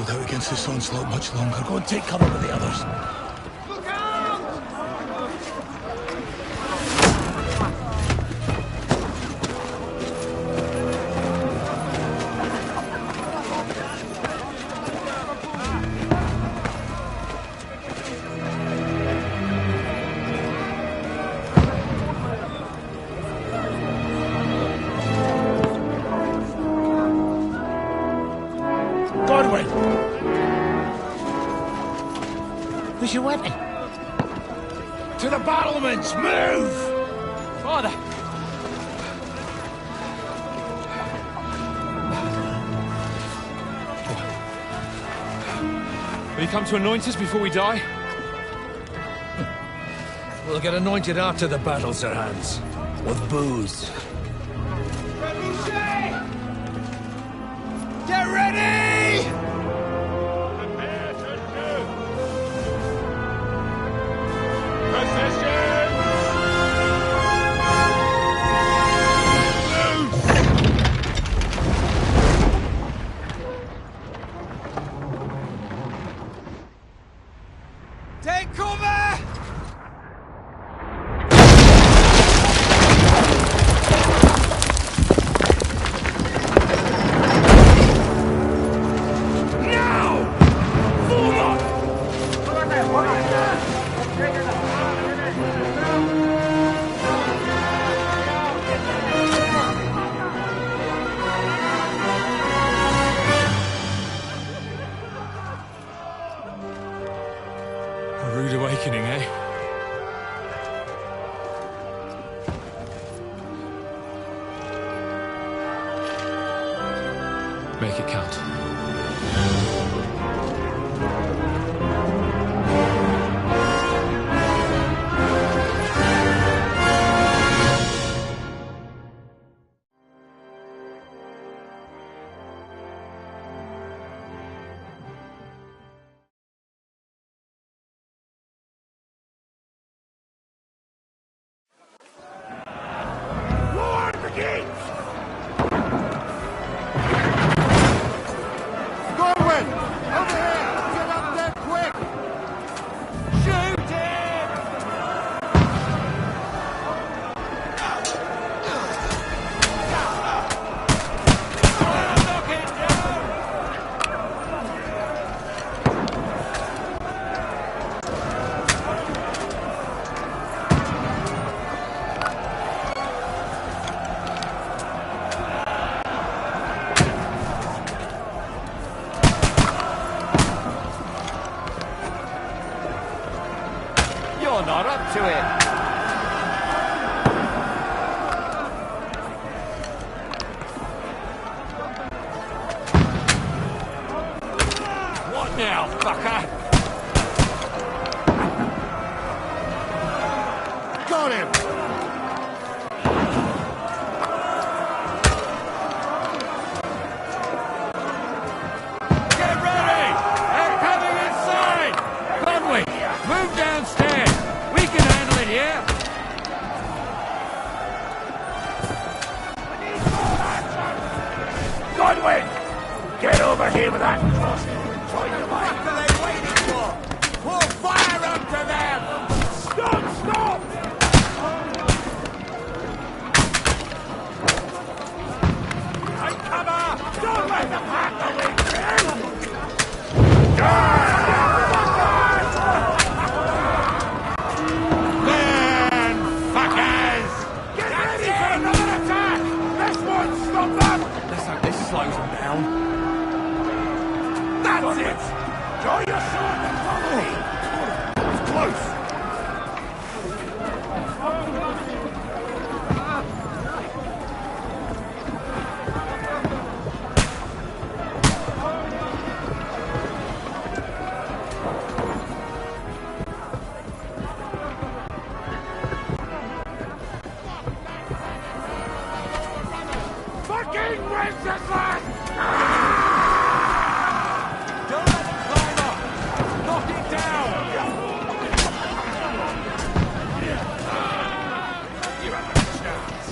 hold out against this onslaught much longer. Go and take cover with the others. Look out! Godwin! Where's your weapon? To the battlements! Move! Father! Will you come to anoint us before we die? We'll get anointed after the battles are hands. With booze. Get ready! Prepare to shoot! Position! Take cover! A rude awakening, eh? Make it count. War begins! Godwin! Over here! Get up there quick! Shoot him! Knock it down! You're not up to it! What now, fucker? Got him! Get ready! They're coming inside! Conway, move downstairs! We can handle it here! Godwin! Get over here with that crossbow and join the line! What are they waiting for? Pour fire onto them! Stop! Stop! Take cover! Don't let them have the wing! Man, fuckers! Get ready for another attack! This won't stop them! Let's hope this slows them down. That's it! Draw your sword and follow me! It's close! Fucking Wenceslas! Don't let them climb up! Knock it down! You have a chance!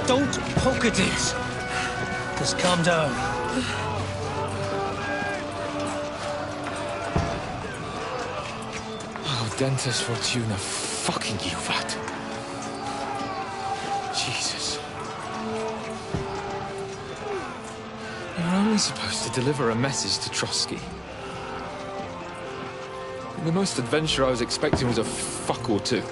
Don't poke at it. Just calm down. Oh, Dentes Fortuna, fucking you, vat. Jesus. You're only supposed to deliver a message to Trotsky. The most adventure I was expecting was a fuck or two.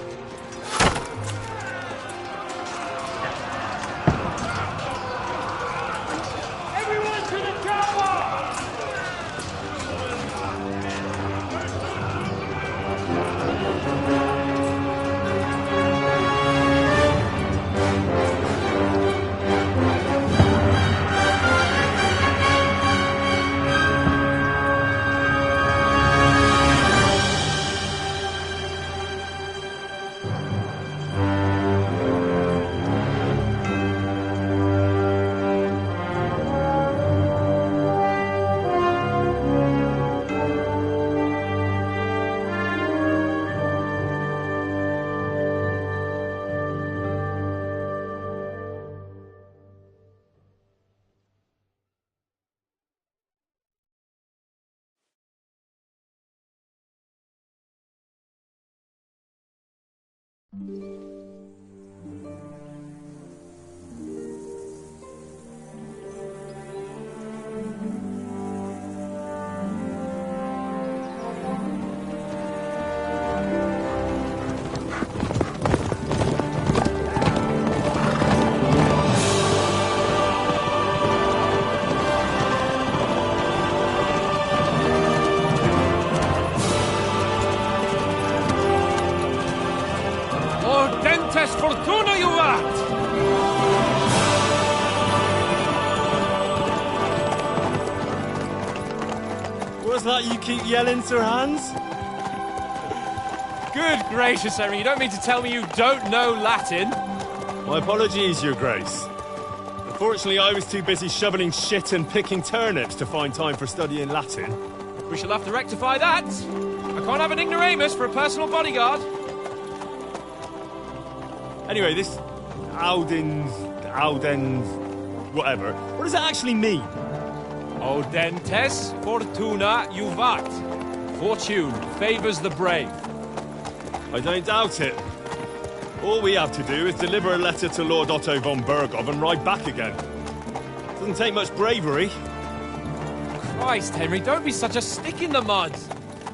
Fortuna, you vat! What's that you keep yelling, Sir Hans? Good gracious, Henry, you don't mean to tell me you don't know Latin? My apologies, Your Grace. Unfortunately, I was too busy shoveling shit and picking turnips to find time for studying Latin. We shall have to rectify that. I can't have an ignoramus for a personal bodyguard. Anyway, this Audens, whatever. What does that actually mean? Audentes Fortuna Juvat. Fortune favours the brave. I don't doubt it. All we have to do is deliver a letter to Lord Otto von Bergov and ride back again. Doesn't take much bravery. Christ, Henry, don't be such a stick in the mud.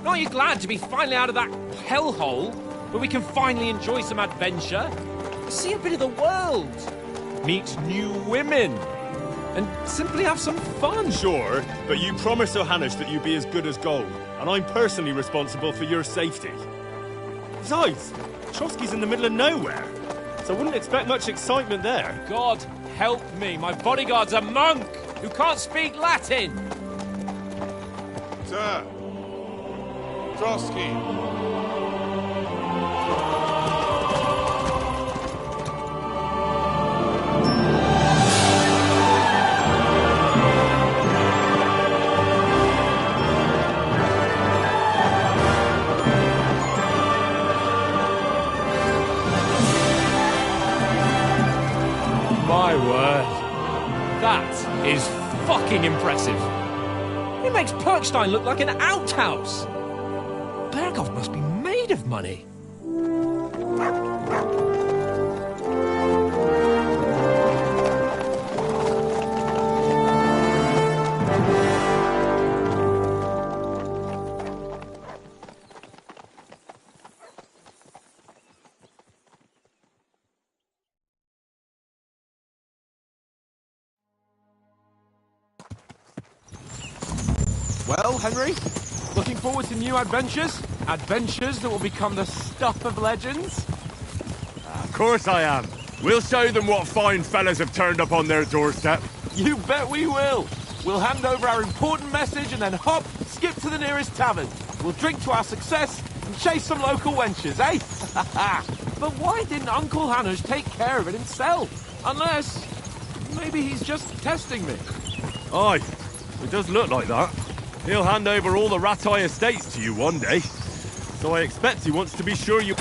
Aren't you glad to be finally out of that hellhole where we can finally enjoy some adventure? See a bit of the world, meet new women, and simply have some fun. Sure, but you promised Johannes that you'd be as good as gold, and I'm personally responsible for your safety. Besides, Trotsky's in the middle of nowhere, so I wouldn't expect much excitement there. God help me, my bodyguard's a monk who can't speak Latin. Sir. Trotsky. My word. That is fucking impressive. It makes Perkstein look like an outhouse. Bergov must be made of money. Well, Henry, looking forward to new adventures? Adventures that will become the stuff of legends? Of course I am. We'll show them what fine fellas have turned up on their doorstep. You bet we will. We'll hand over our important message and then hop, skip to the nearest tavern. We'll drink to our success and chase some local wenches, eh? But why didn't Uncle Hanush take care of it himself? Unless, maybe he's just testing me. Aye, it does look like that. He'll hand over all the Ratai estates to you one day. So I expect he wants to be sure you...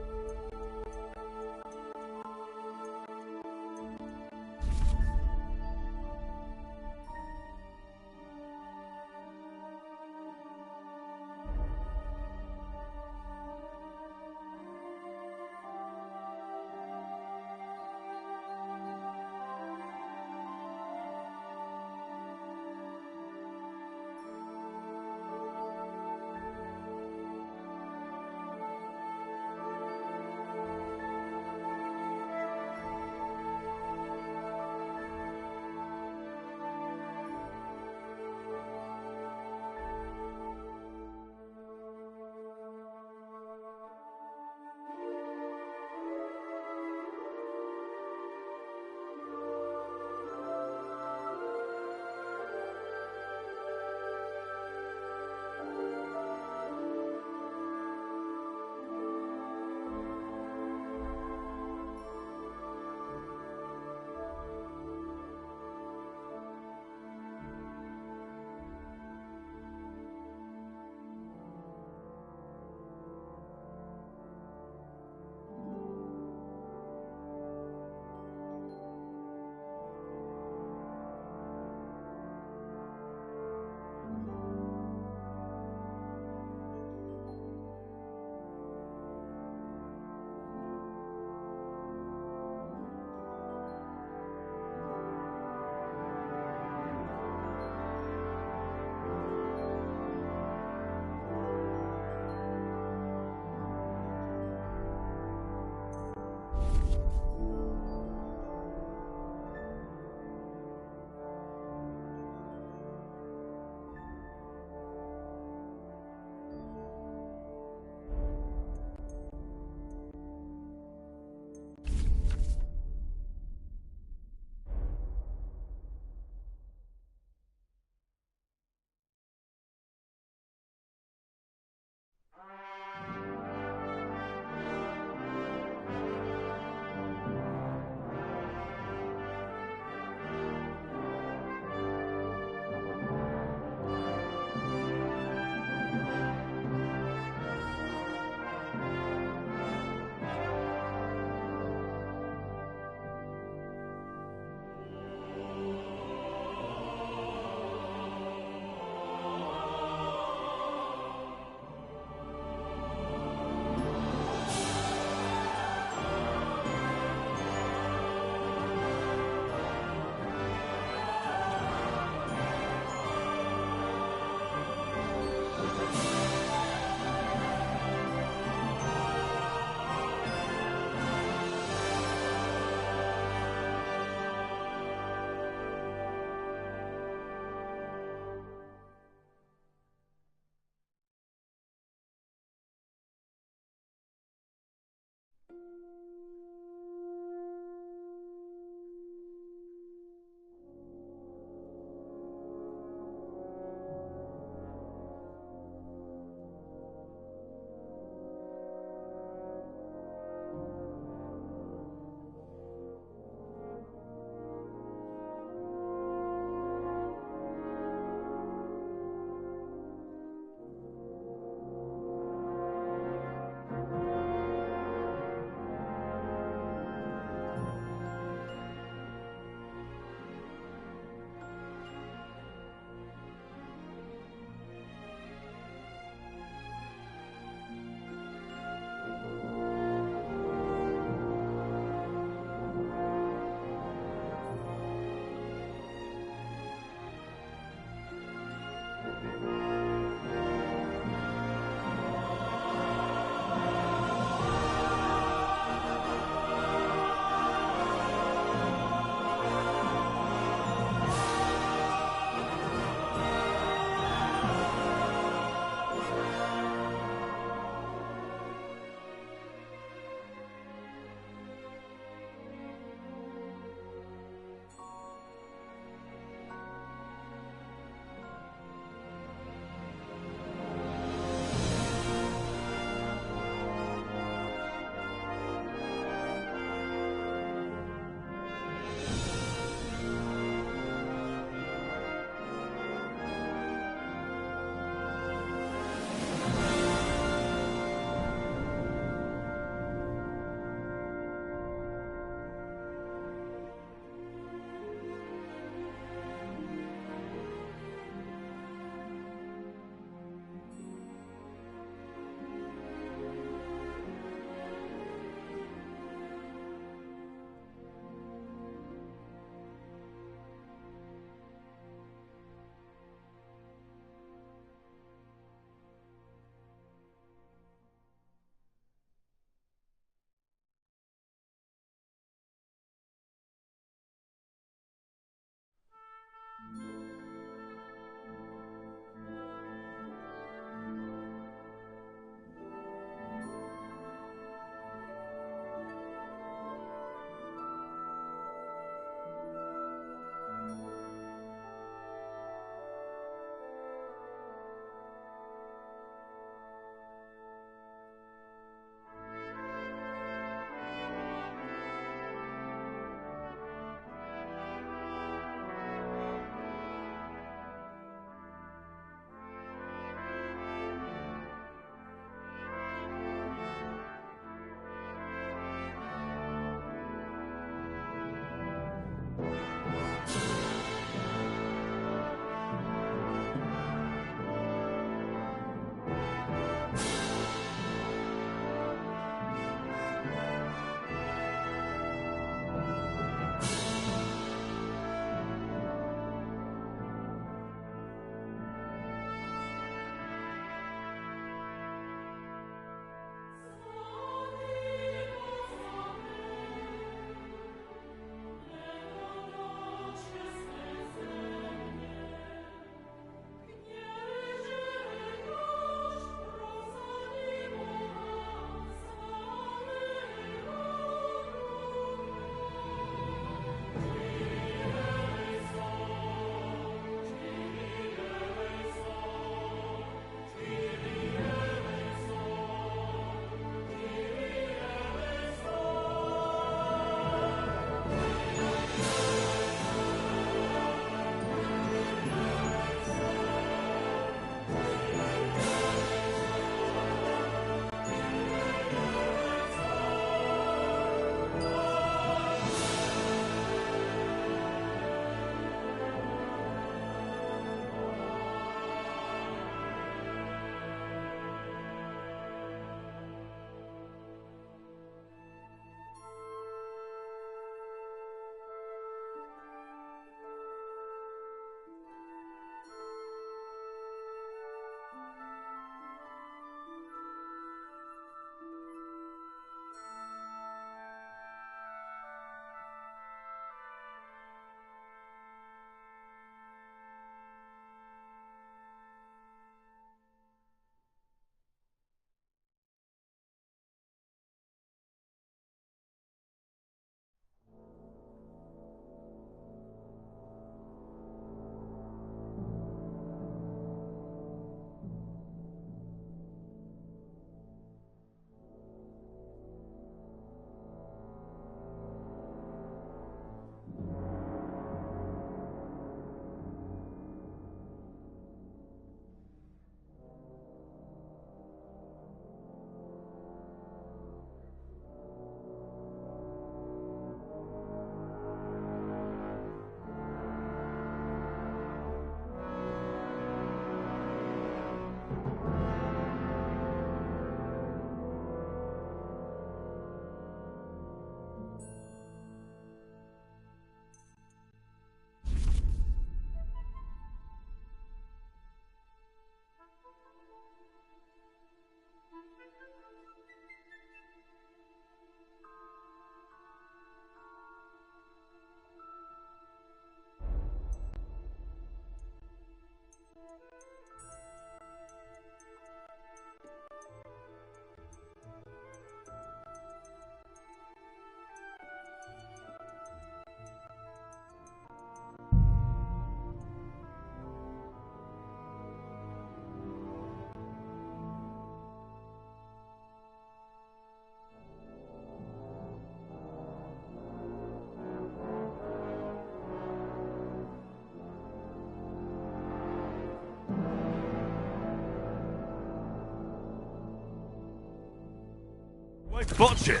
Botch it!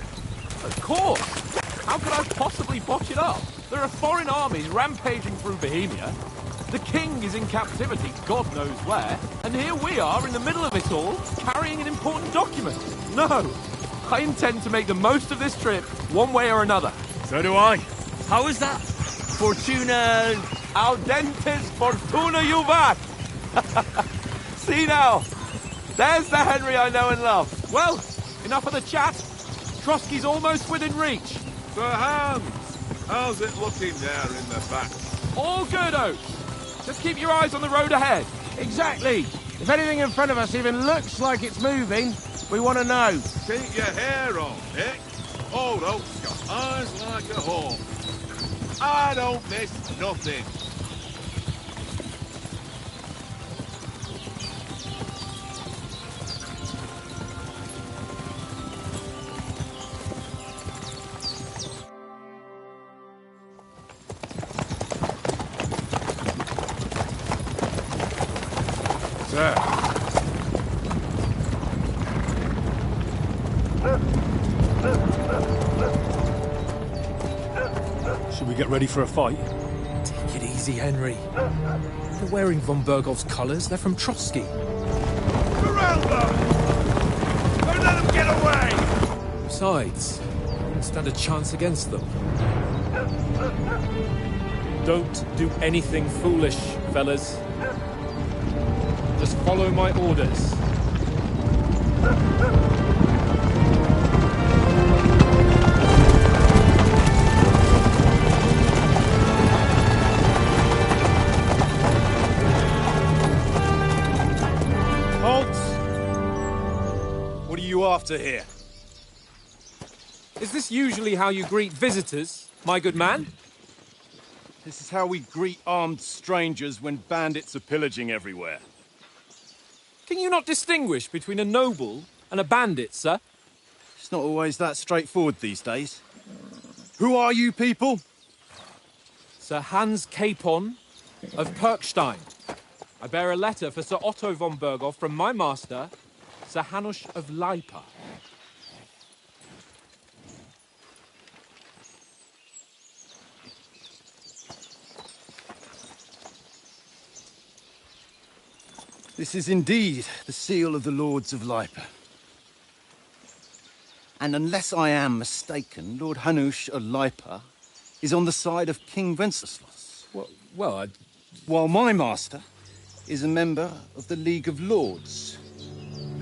Of course! How could I possibly botch it up? There are foreign armies rampaging through Bohemia. The king is in captivity, God knows where, and here we are in the middle of it all, carrying an important document. No! I intend to make the most of this trip, one way or another. So do I. How is that? Fortuna... Audentes fortuna juvat! See now, there's the Henry I know and love. Well, enough of the chat. Trotsky's almost within reach. Sir Hans, how's it looking there in the back? All good, Oates. Just keep your eyes on the road ahead. Exactly. If anything in front of us even looks like it's moving, we want to know. Keep your hair on, Nick. Old Oak's got eyes like a hawk. I don't miss nothing. Sir. Should we get ready for a fight? Take it easy, Henry. You're wearing von Bergov's colours. They're from Trotsky. Corral them! Don't let them get away! Besides, you won't stand a chance against them. Don't do anything foolish, fellas. Just follow my orders. Halt! What are you after here? Is this usually how you greet visitors, my good man? This is how we greet armed strangers when bandits are pillaging everywhere. Can you not distinguish between a noble and a bandit, sir? It's not always that straightforward these days. Who are you people? Sir Hans Capon of Perkstein. I bear a letter for Sir Otto von Berghoff from my master, Sir Hanush of Lipa. This is indeed the seal of the Lords of Lipa. And unless I am mistaken, Lord Hanush of Lipa is on the side of King Wenceslas. Well, While my master is a member of the League of Lords,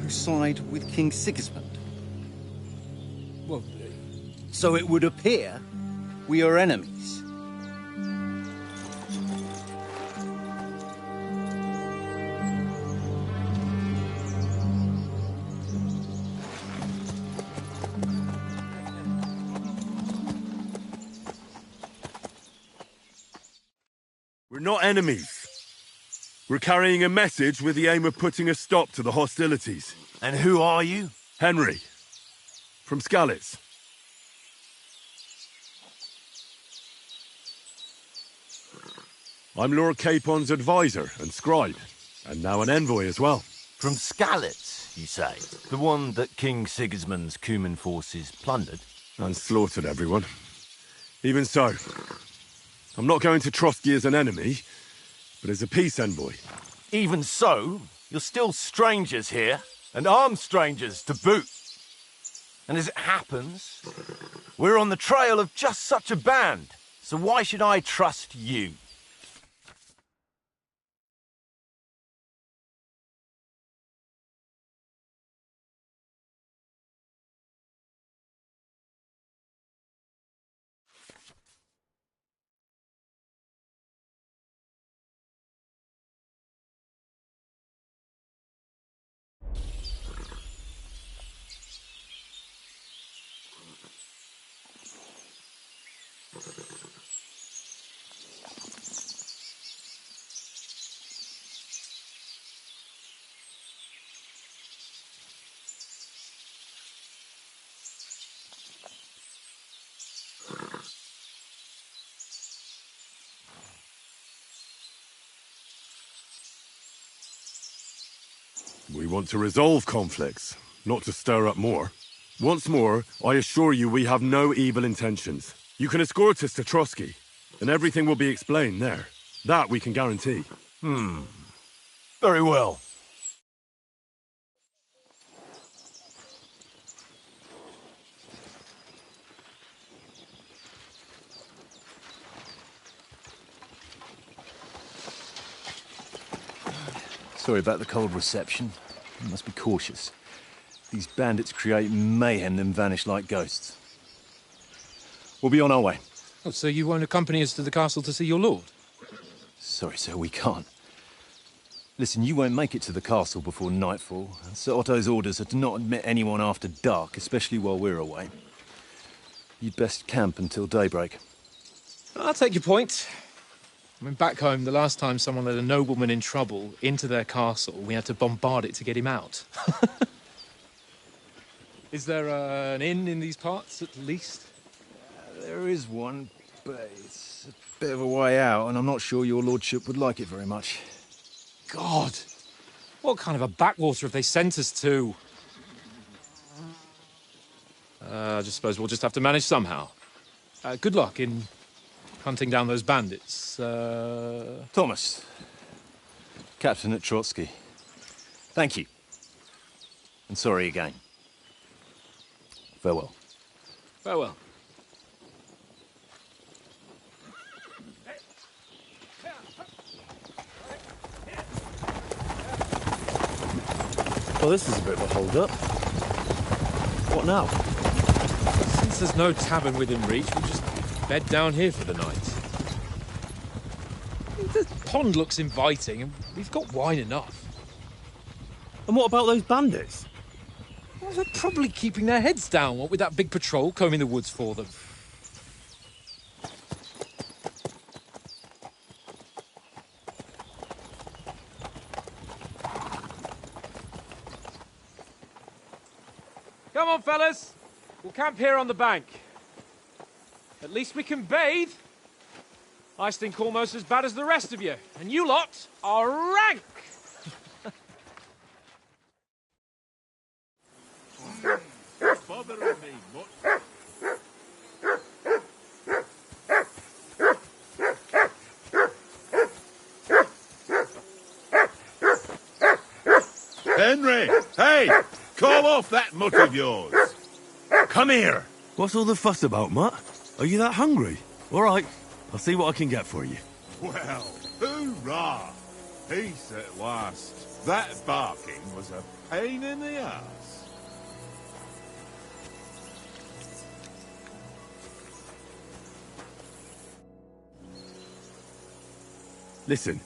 who side with King Sigismund. well, So it would appear we are enemies. We're not enemies. We're carrying a message with the aim of putting a stop to the hostilities. And who are you? Henry. From Skalitz. I'm Lord Capon's advisor and scribe, and now an envoy as well. From Skalitz, you say? The one that King Sigismund's Cuman forces plundered? And slaughtered everyone. Even so, I'm not going to Trotsky as an enemy, but as a peace envoy. Even so, you're still strangers here, and armed strangers to boot. And as it happens, we're on the trail of just such a band, so why should I trust you? We want to resolve conflicts, not to stir up more. Once more, I assure you we have no evil intentions. You can escort us to Trotsky, and everything will be explained there. That we can guarantee. Very well. Sorry about the cold reception. You must be cautious. These bandits create mayhem then vanish like ghosts. We'll be on our way. Oh, so you won't accompany us to the castle to see your lord? Sorry, sir, we can't. Listen, you won't make it to the castle before nightfall. Sir Otto's orders are to not admit anyone after dark, especially while we're away. You'd best camp until daybreak. I'll take your point. I mean, back home, the last time someone let a nobleman in trouble into their castle, we had to bombard it to get him out. Is there an inn in these parts, at least? There is one, but it's a bit of a way out, and I'm not sure your lordship would like it very much. God! What kind of a backwater have they sent us to? I just suppose we'll just have to manage somehow. Good luck in hunting down those bandits. Thomas, captain at Trotsky. Thank you. And sorry again. Farewell. Farewell. Well, this is a bit of a hold-up. What now? Since there's no tavern within reach, we'll just bed down here for the night. The pond looks inviting, and we've got wine enough. And what about those bandits? Well, they're probably keeping their heads down, what with that big patrol combing the woods for them. Come on, fellas. We'll camp here on the bank. At least we can bathe. I stink almost as bad as the rest of you, and you lot are rank! Bothering me much. Henry! Hey! Call off that mutt of yours! Come here! What's all the fuss about, Mutt? Are you that hungry? All right, I'll see what I can get for you. Well, hoorah! Peace at last. That barking was a pain in the ass. Listen,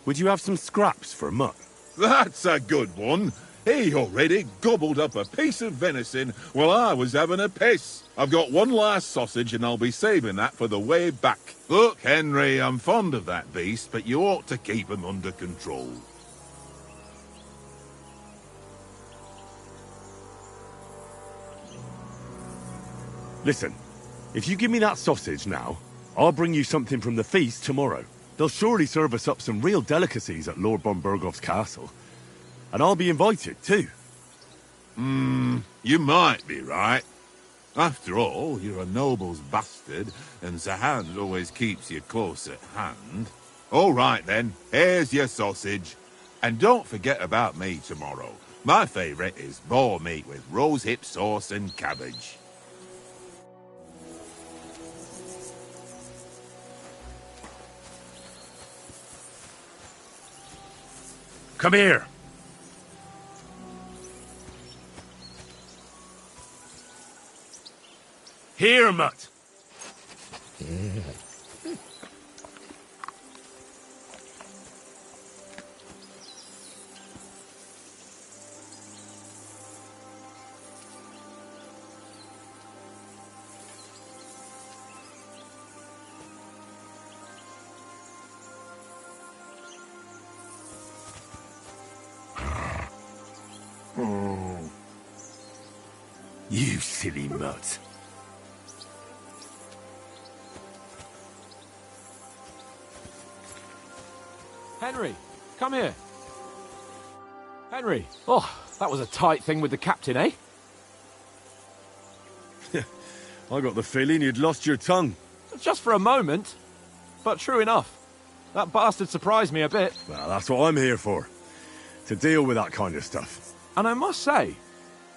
would you have some scraps for Mutt? That's a good one. He already gobbled up a piece of venison while I was having a piss. I've got one last sausage and I'll be saving that for the way back. Look, Henry, I'm fond of that beast, but you ought to keep him under control. Listen, if you give me that sausage now, I'll bring you something from the feast tomorrow. They'll surely serve us up some real delicacies at Lord von Bergov's castle. And I'll be invited, too. You might be right. After all, you're a noble's bastard, and Sir Hans always keeps you close at hand. All right, then. Here's your sausage. And don't forget about me tomorrow. My favourite is boar meat with rosehip sauce and cabbage. Come here! Here, Mutt! You silly Mutt. Henry, come here. Henry. Oh, that was a tight thing with the captain, eh? I got the feeling you'd lost your tongue. Just for a moment. But true enough. That bastard surprised me a bit. Well, that's what I'm here for. To deal with that kind of stuff. And I must say,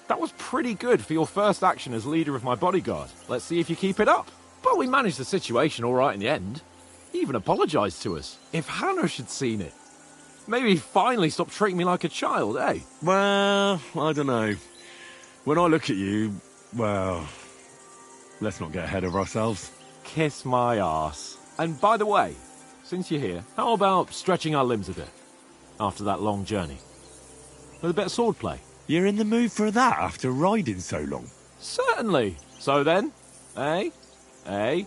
that was pretty good for your first action as leader of my bodyguard. Let's see if you keep it up. But we managed the situation all right in the end. He even apologised to us. If Hanush had seen it, maybe he'd finally stop treating me like a child, eh? Well, I don't know. When I look at you, well, let's not get ahead of ourselves. Kiss my arse. And by the way, since you're here, how about stretching our limbs a bit after that long journey? With a bit of swordplay. You're in the mood for that after riding so long? Certainly. So then, eh? Eh?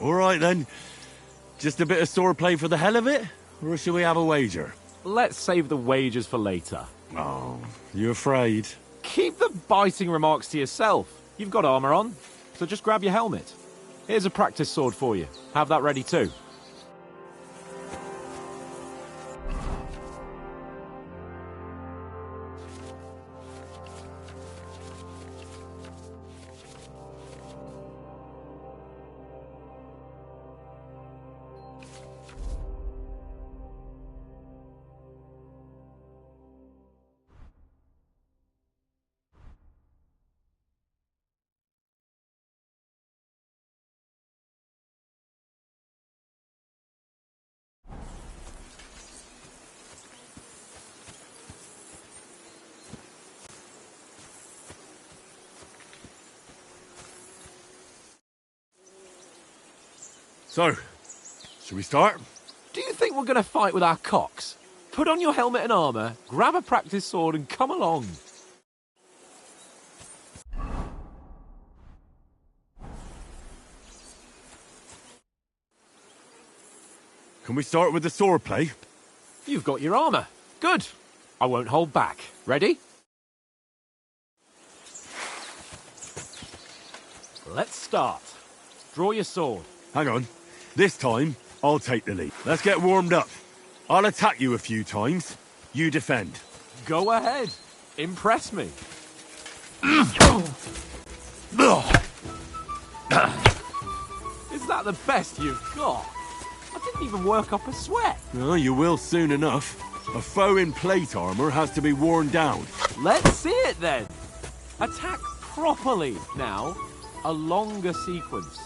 All right then. Just a bit of swordplay for the hell of it? Or shall we have a wager? Let's save the wagers for later. Oh, you afraid? Keep the biting remarks to yourself. You've got armour on, so just grab your helmet. Here's a practice sword for you. Have that ready too. So, shall we start? Do you think we're going to fight with our cocks? Put on your helmet and armour, grab a practice sword and come along. Can we start with the swordplay? You've got your armour. Good. I won't hold back. Ready? Let's start. Draw your sword. Hang on. This time, I'll take the lead. Let's get warmed up. I'll attack you a few times. You defend. Go ahead. Impress me. Is that the best you've got? I didn't even work up a sweat. Oh, you will soon enough. A foe in plate armour has to be worn down. Let's see it then. Attack properly. Now, a longer sequence.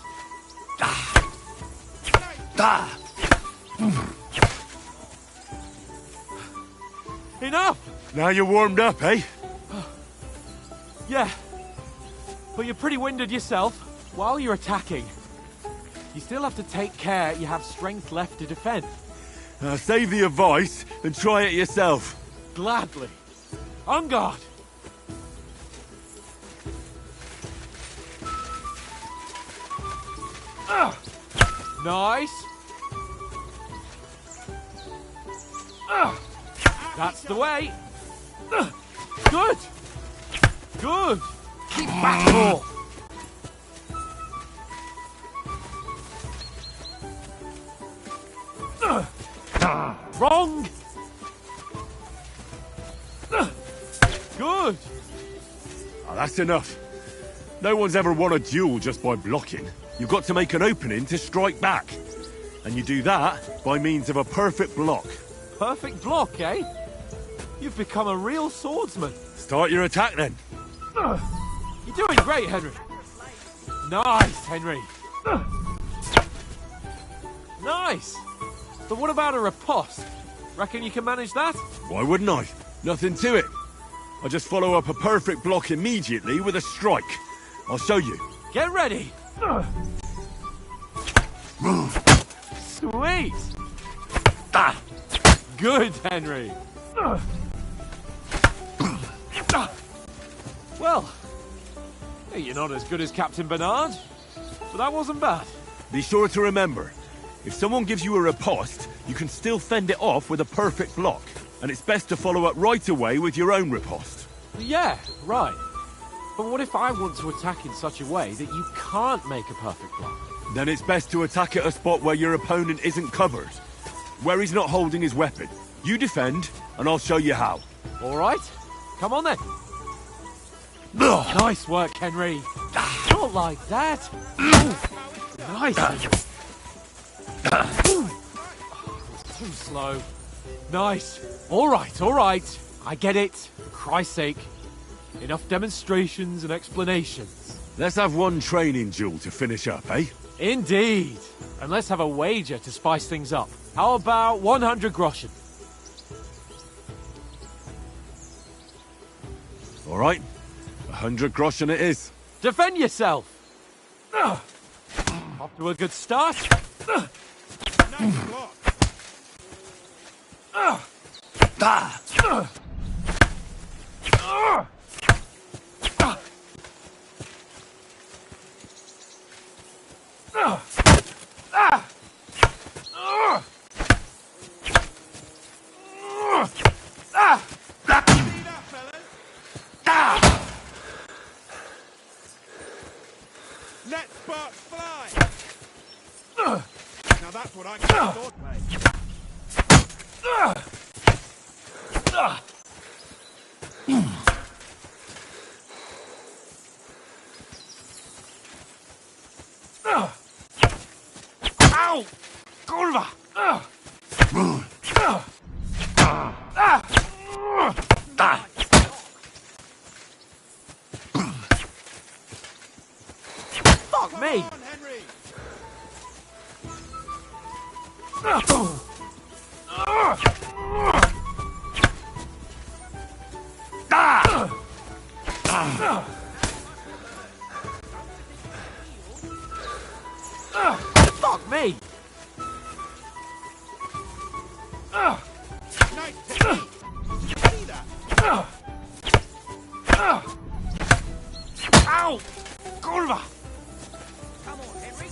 Enough! Now you're warmed up, eh? Yeah. But you're pretty winded yourself. While you're attacking, you still have to take care you have strength left to defend. Save the advice and try it yourself. Gladly. On guard. Nice. That's the way. Good. Good. Keep back more. Wrong. Good. Oh, that's enough. No one's ever won a duel just by blocking. You've got to make an opening to strike back. And you do that by means of a perfect block. Perfect block, eh? You've become a real swordsman. Start your attack then. You're doing great, Henry. Nice, Henry. Nice. But what about a riposte? Reckon you can manage that? Why wouldn't I? Nothing to it. I just follow up a perfect block immediately with a strike. I'll show you. Get ready. Sweet. Good, Henry. Well, you're not as good as Captain Bernard, but that wasn't bad. Be sure to remember, if someone gives you a riposte, you can still fend it off with a perfect block. And it's best to follow up right away with your own riposte. Yeah, right. But what if I want to attack in such a way that you can't make a perfect block? Then it's best to attack at a spot where your opponent isn't covered. Where he's not holding his weapon. You defend, and I'll show you how. All right. Come on then. Nice work, Henry. Not like that. Ooh, nice. Too slow. Nice. All right. I get it. For Christ's sake. Enough demonstrations and explanations. Let's have one training duel to finish up, eh? Indeed. And let's have a wager to spice things up. How about 100 groschen? All right. 100 groschen it is. Defend yourself. Off to a good start. Nice block. Let sparks fly! Now that's what I call swordplay. Ow! Kurwa! Fuck me! Come on, Henry! Fuck me! Nice technique! See that? Ow! Kurwa! Come on, Henry.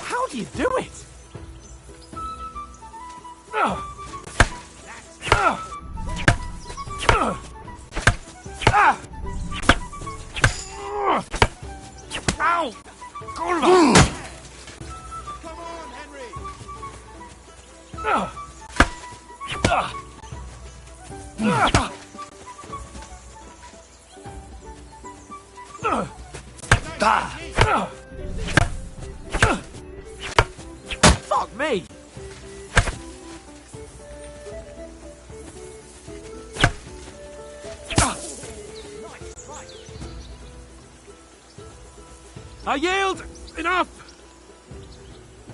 How do you do it? Ow! Kurwa! Come on, Henry! Fuck me! I yield! Enough!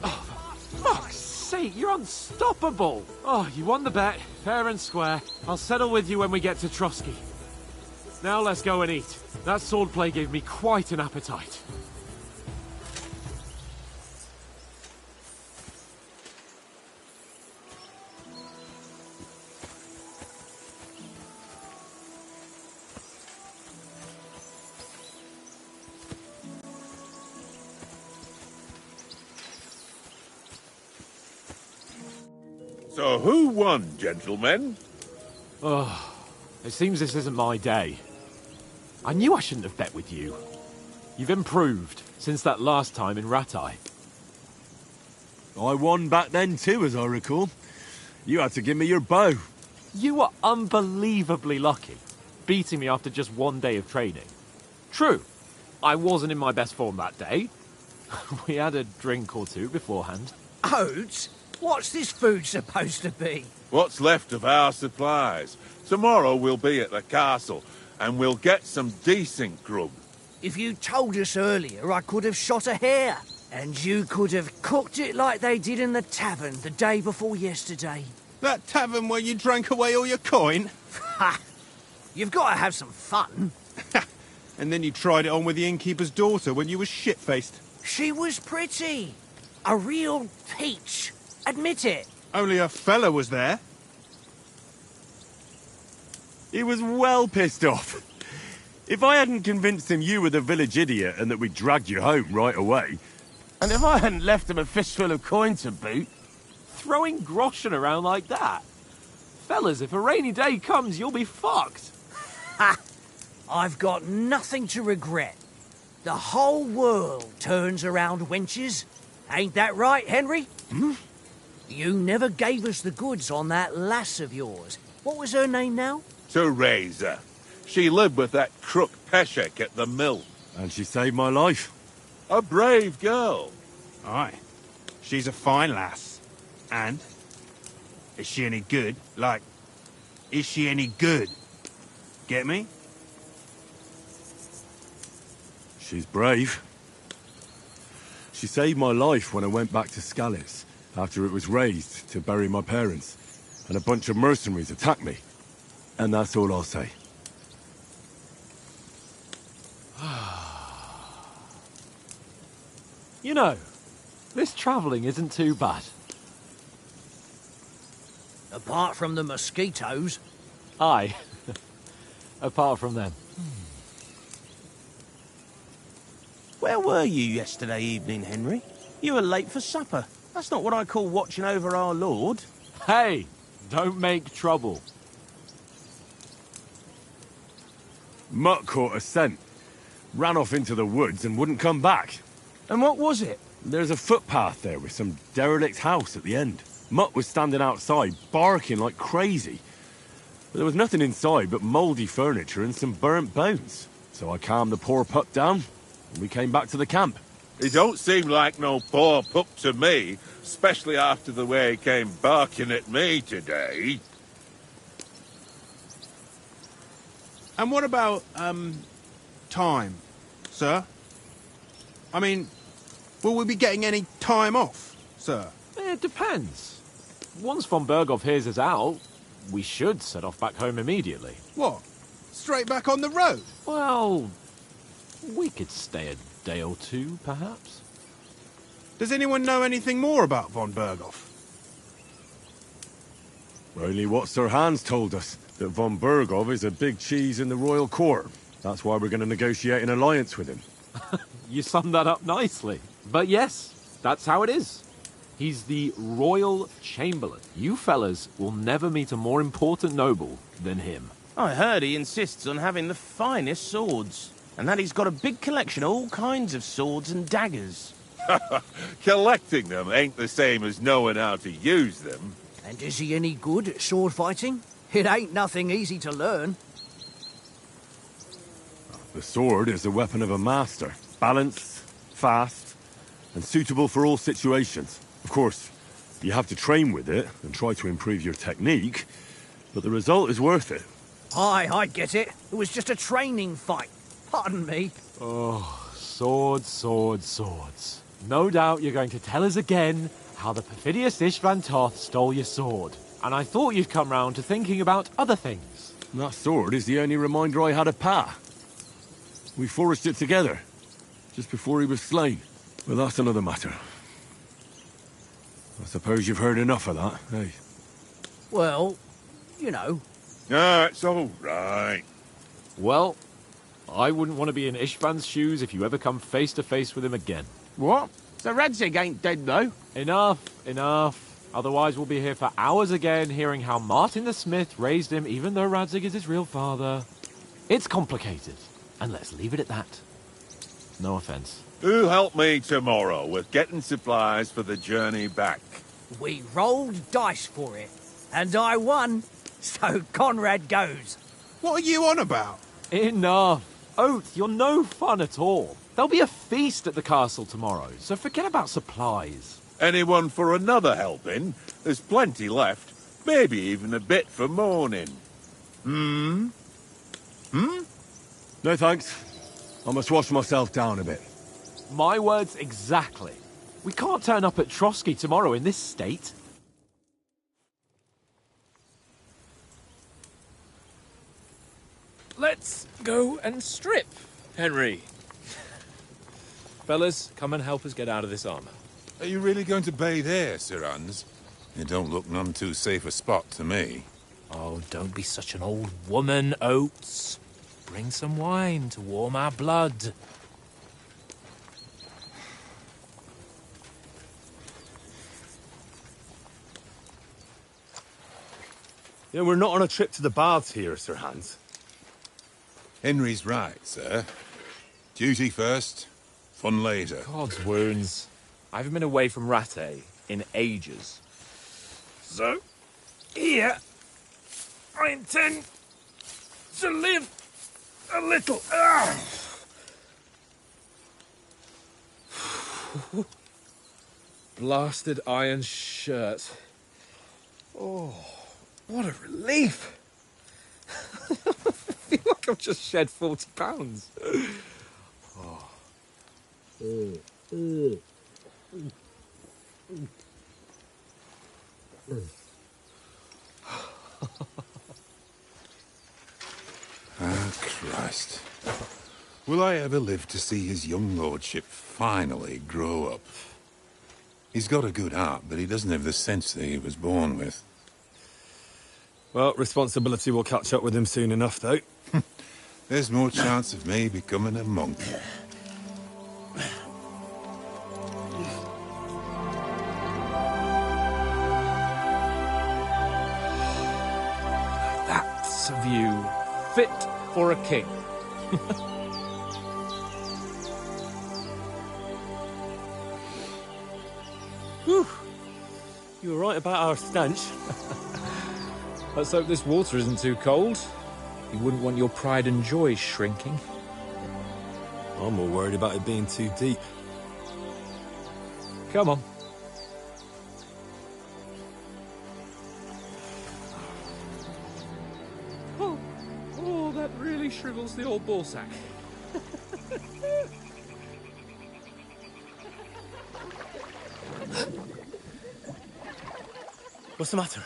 Oh, for fuck's sake, you're unstoppable! Oh, you won the bet, fair and square. I'll settle with you when we get to Trotsky. Now let's go and eat. That swordplay gave me quite an appetite. So who won, gentlemen? Oh, it seems this isn't my day. I knew I shouldn't have bet with you. You've improved since that last time in Ratai. I won back then too, as I recall. You had to give me your bow. You were unbelievably lucky, beating me after just one day of training. True, I wasn't in my best form that day. We had a drink or two beforehand. Oats? What's this food supposed to be? What's left of our supplies. Tomorrow we'll be at the castle, and we'll get some decent grub. If you told us earlier, I could have shot a hare. And you could have cooked it like they did in the tavern the day before yesterday. That tavern where you drank away all your coin? Ha! You've got to have some fun. And then you tried it on with the innkeeper's daughter when you were shit-faced. She was pretty. A real peach. Admit it. Only a fella was there. He was well pissed off. If I hadn't convinced him you were the village idiot and that we dragged you home right away... And if I hadn't left him a fistful of coin to boot... Throwing groschen around like that? Fellas, if a rainy day comes, you'll be fucked. Ha! I've got nothing to regret. The whole world turns around wenches. Ain't that right, Henry? Hmm? You never gave us the goods on that lass of yours. What was her name now? Teresa. She lived with that crook Peshek at the mill. And she saved my life. A brave girl. Aye. She's a fine lass. And? Is she any good? Like, is she any good? Get me? She's brave. She saved my life when I went back to Scallis after it was raised to bury my parents, and a bunch of mercenaries attacked me. And that's all I'll say. You know, this travelling isn't too bad. Apart from the mosquitoes. Aye. Apart from them. Where were you yesterday evening, Henry? You were late for supper. That's not what I call watching over our Lord. Hey, don't make trouble. Mutt caught a scent, ran off into the woods and wouldn't come back. And what was it? There's a footpath there with some derelict house at the end. Mutt was standing outside, barking like crazy. But there was nothing inside but mouldy furniture and some burnt bones. So I calmed the poor pup down, and we came back to the camp. He don't seem like no poor pup to me, especially after the way he came barking at me today. And what about, time, sir? I mean, will we be getting any time off, sir? It depends. Once von Berghoff hears us out, we should set off back home immediately. What? Straight back on the road? Well, we could stay a day or two, perhaps. Does anyone know anything more about von Berghoff? Only what Sir Hans told us, that von Berghoff is a big cheese in the royal court. That's why we're going to negotiate an alliance with him. You summed that up nicely. But yes, that's how it is. He's the Royal Chamberlain. You fellas will never meet a more important noble than him. I heard he insists on having the finest swords, and that he's got a big collection of all kinds of swords and daggers. Collecting them ain't the same as knowing how to use them. And is he any good at sword fighting? It ain't nothing easy to learn. The sword is the weapon of a master. Balanced, fast, and suitable for all situations. Of course, you have to train with it and try to improve your technique, but the result is worth it. Aye, I get it. It was just a training fight. Pardon me. Oh, swords, swords, swords. No doubt you're going to tell us again how the perfidious Istvan Toth stole your sword. And I thought you'd come round to thinking about other things. That sword is the only reminder I had of Pa. We forged it together, just before he was slain. But that's another matter. I suppose you've heard enough of that, eh? Well, you know. Ah, it's all right. Well, I wouldn't want to be in Istvan's shoes if you ever come face to face with him again. What? So Radzig ain't dead, though? Enough, enough. Otherwise we'll be here for hours again hearing how Martin the Smith raised him even though Radzig is his real father. It's complicated, and let's leave it at that. No offense. Who'll help me tomorrow with getting supplies for the journey back? We rolled dice for it, and I won, so Conrad goes. What are you on about? Enough. Oath, you're no fun at all. There'll be a feast at the castle tomorrow, so forget about supplies. Anyone for another helping? There's plenty left. Maybe even a bit for morning. No thanks. I must wash myself down a bit. My words exactly. We can't turn up at Trotsky tomorrow in this state. Let's go and strip, Henry. Fellas, come and help us get out of this armor. Are you really going to bathe here, Sir Hans? It don't look none too safe a spot to me. Oh, don't be such an old woman, Oates. Bring some wine to warm our blood. Yeah, we're not on a trip to the baths here, Sir Hans. Henry's right, sir. Duty first, fun later. God's wounds. I haven't been away from Rattay in ages. So, here, I intend to live a little. Blasted iron shirt. Oh, what a relief. I feel like I've just shed 40 pounds. Ah, Christ. Will I ever live to see his young lordship finally grow up? He's got a good heart, but he doesn't have the sense that he was born with. Well, responsibility will catch up with him soon enough, though. There's more chance of me becoming a monk. That's a view fit for a king. Whew. You were right about our stench. Let's hope this water isn't too cold. You wouldn't want your pride and joy shrinking. I'm more worried about it being too deep. Come on. Oh, that really shrivels the old ball sack. What's the matter?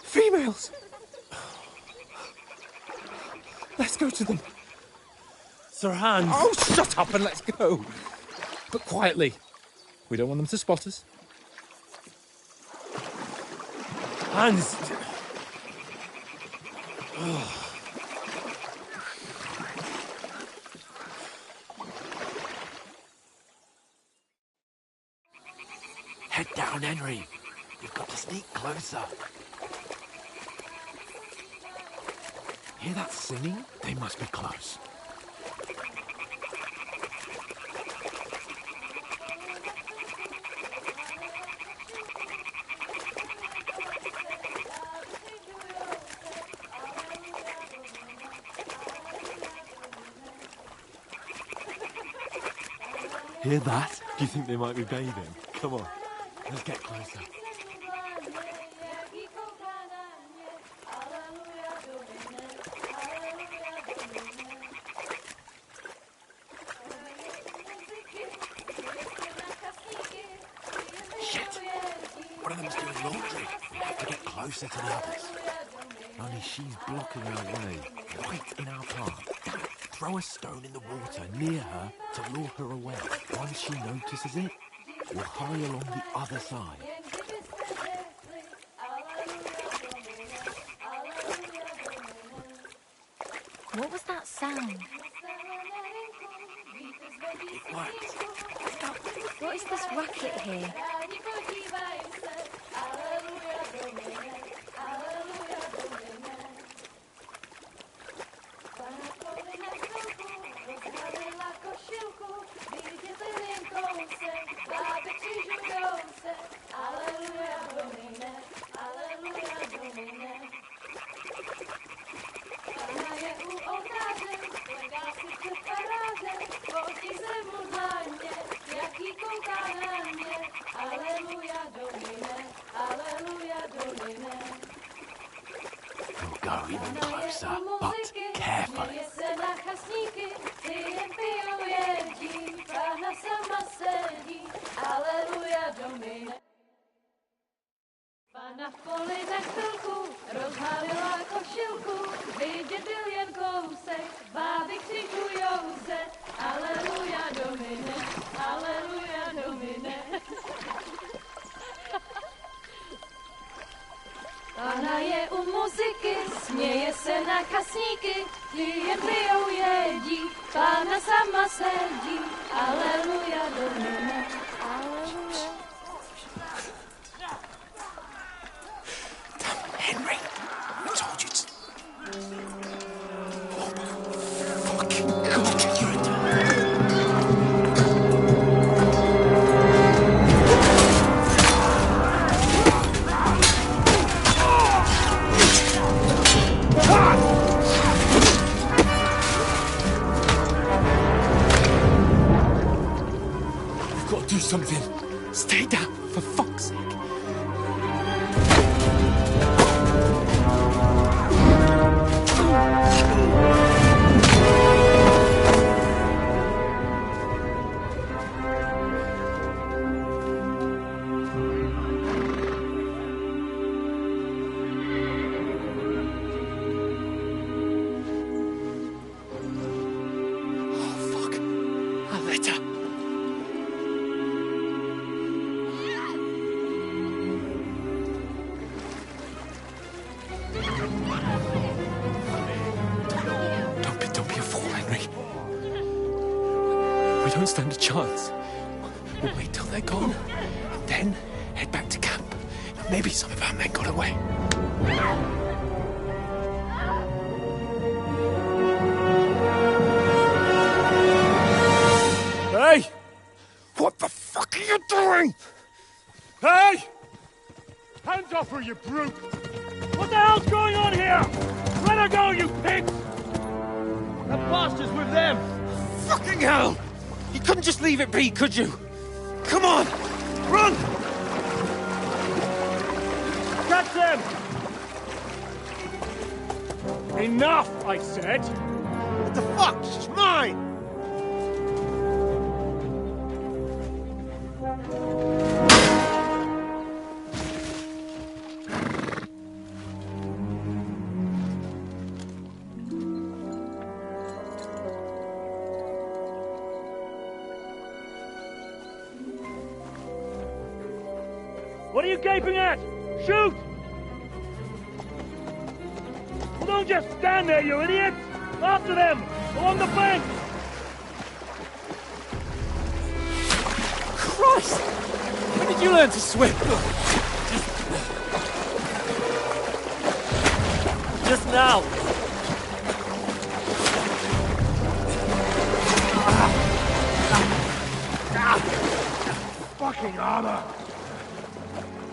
Females! Let's go to them. Sir Hans! Oh, shut up and let's go. But quietly. We don't want them to spot us. Hans! Head down, Henry. You've got to sneak closer. Hear that singing? They must be close. Hear that? Do you think they might be bathing? Come on. Let's get closer. Shit! One of them's doing laundry. We have to get closer to the others. Only she's blocking our way, right in our path. Throw a stone in the water near her to lure her away. Once she notices it, we'll hurry along the other side. What was that sound? It worked. What is this racket here? We'll go even closer, but carefully. Pana v poli na chvilku rozhalila košilku, vidět byl jen kousek, báby křičujou se, aleluja Domine, aleluja Domine. Pana je u muziky, směje se na kasníky, ty jen pijou jedí, Pána sama sedí, aleluja Domine, aleluja. Henry, I told you to... Oh, fucking God. something. Stay down, for fuck's sake. Don't be a fool, Henry. We don't stand a chance. We'll wait till they're gone, and then head back to camp. Maybe some of our men got away. Hey! What the fuck are you doing? Hey! Hands off her, you brute! What the hell's going on here? Let her go, you pigs! That bastard's with them! Fucking hell! You couldn't just leave it be, could you? Come on! Run! Catch them! Enough, I said! What the fuck? She's mine! What are you gaping at? Shoot! Well, don't just stand there, you idiots! After them! Along the bank! Christ! When did you learn to swim? Just now! Fucking armor!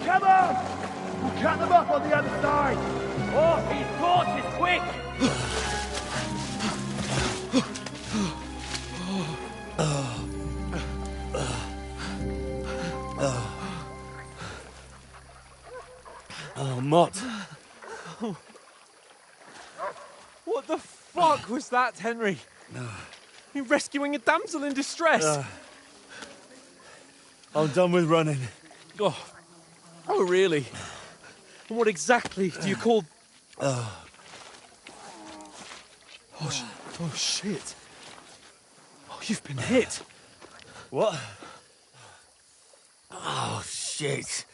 Come on! We'll cut them up on the other side! Oh, these torches, quick! Oh, Mott. What the fuck was that, Henry? You rescuing a damsel in distress? I'm done with running. Oh, really? And what exactly do you call... Oh, shit. Oh, you've been hit. What? Oh, shit.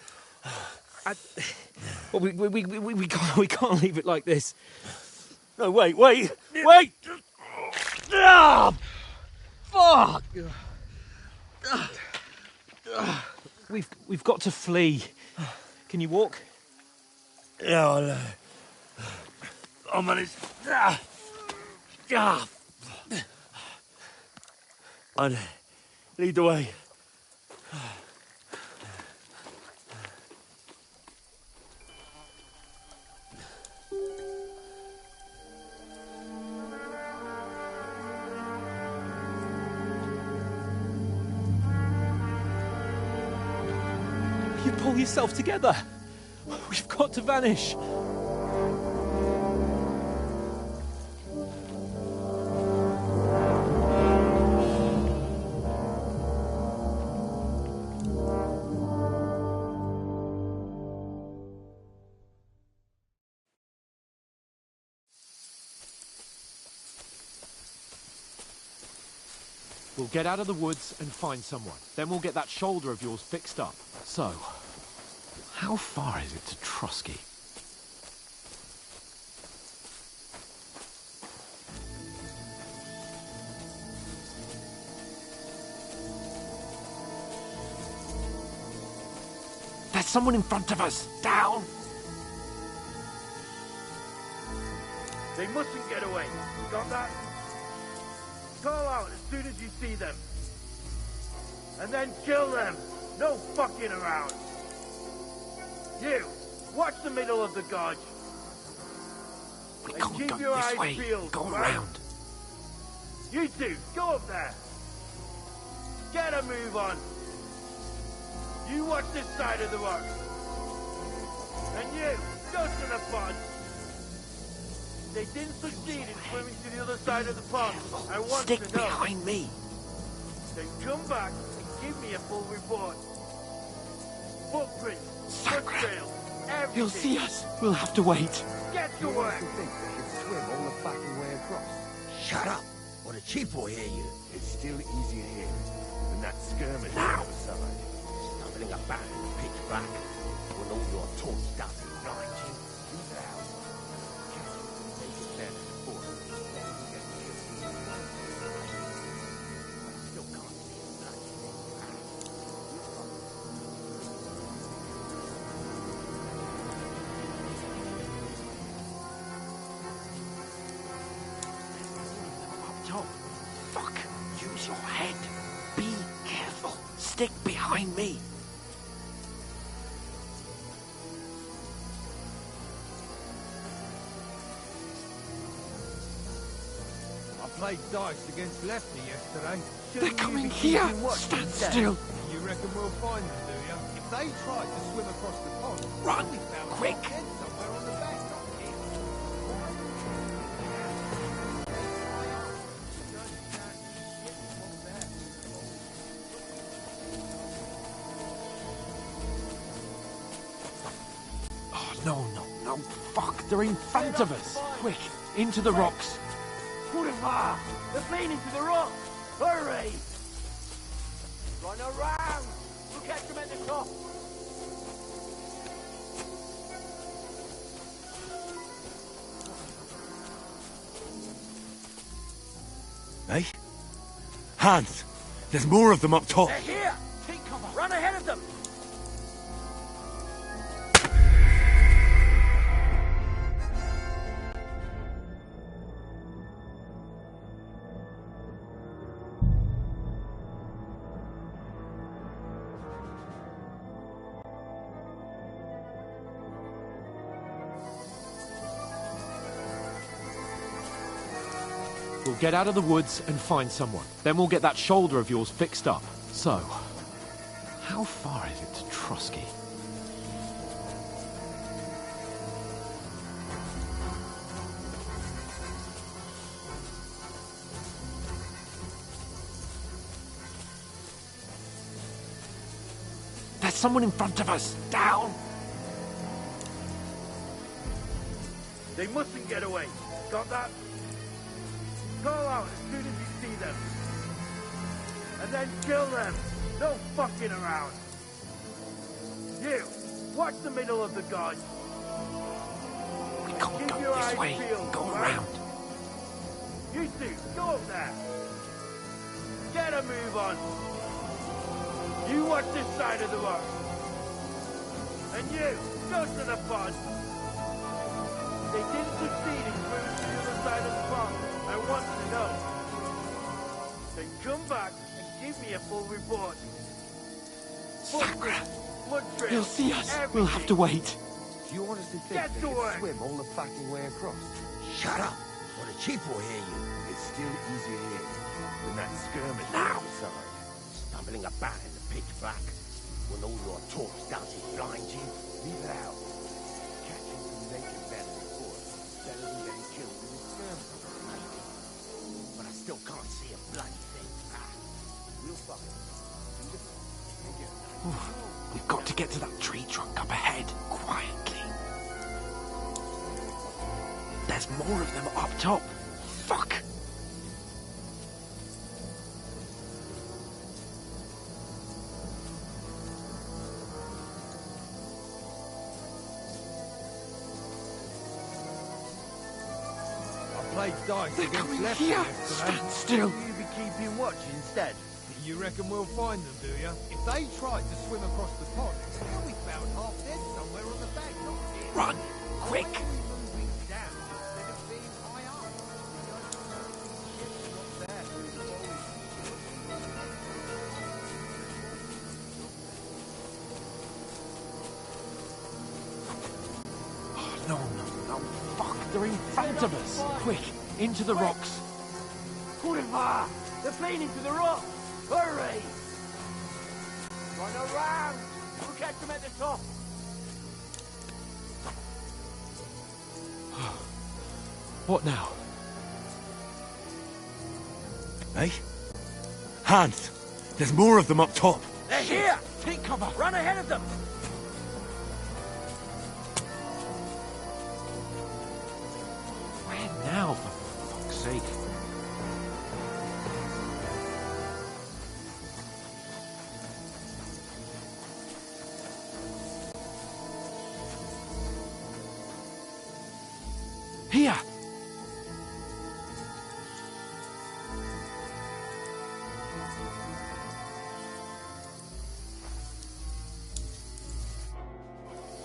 Well, we can't leave it like this. No, wait! Ah! Fuck! We've got to flee. Can you walk? Yeah, I'll manage. I'd lead the way. You pull yourself together. We've got to vanish. We'll get out of the woods and find someone. Then we'll get that shoulder of yours fixed up. So, how far is it to Trusky? There's someone in front of us! Down! They mustn't get away. Got that? Call out as soon as you see them. And then kill them. No fucking around. You, watch the middle of the gorge. We And can't keep go your this eyes way. peeled, Go right? around. You two, go up there. Get a move on. You watch this side of the rock. And you, go to the pond. They didn't succeed in swimming to the other side of the pond. I want Stick to know. behind me. Then come back and give me a full report. Footprints, foot trails, everything. He'll see us. We'll have to wait. Get to work. think they should swim all the fucking way across? Shut up, or the chief will hear you. It's still easier here than that skirmish Now. on the other side. Stumbling about in the pitch black, when all your torch doesn't blind you. Leave it out. Catch it and make it better before. Then you get killed. But I still can't see a bloody thing. Up top. Fuck. Use your head. Be careful. Stick behind me. I played dice against Lefty yesterday. They're coming here. Stand still. You reckon we'll find them, do you? If they tried to swim across the pond, Run, we found quick. them dead somewhere on the bank. Oh, no. Fuck, they're in front of us. Quick, into the rocks. Kurwa! They're playing into the rock! Hurry! Run around! We'll catch them at the top! Hey? Hans! There's more of them up top! They're here! Take cover! Run ahead of them! We'll get out of the woods and find someone. Then we'll get that shoulder of yours fixed up. So, how far is it to Trusky? There's someone in front of us! Down! They mustn't get away. Got that? Call out as soon as you see them. And then kill them. No fucking around. You, watch the middle of the gun. We can't Keep go your this eyes way. peeled, Go right? around. You two, go up there. Get a move on. You watch this side of the rock. And you, go to the pond. They didn't succeed in swimming to the other side of the pond. I want to know. Then come back and give me a full report. Sacra! Blood trails, He'll see us. everything. We'll have to wait. Do you honestly think Get they to could work. swim all the fucking way across? Shut up, or the chief will hear you. It's still easier here than that skirmish on the Now. other side. Stumbling about in the pitch black, when all your torch doesn't blind you. Leave it out. Catch it and make it better before. Better than getting killed in a skirmish. Maybe. But I still can't see a bloody thing. We'll find it. We've got to get to that tree trunk up ahead, quietly. There's more of them up top. Fuck! I played dice They're against coming Lefty here. yesterday. Stand still. Will you be keeping watch instead? You reckon we'll find them, do you? If they tried to swim across the pond, they'll be found half dead somewhere on the bank, not here. Run! Quick! Moving down instead of being high up. Shit's not there. Oh, no. Fuck, they're in front of us. Quick, into the rocks. Kurwa! They're playing into the rock! Hurry! Run around! We'll catch them at the top. What now? Hey? Hans! There's more of them up top! They're here! Take cover! Run ahead of them! Where now, for fuck's sake? Here!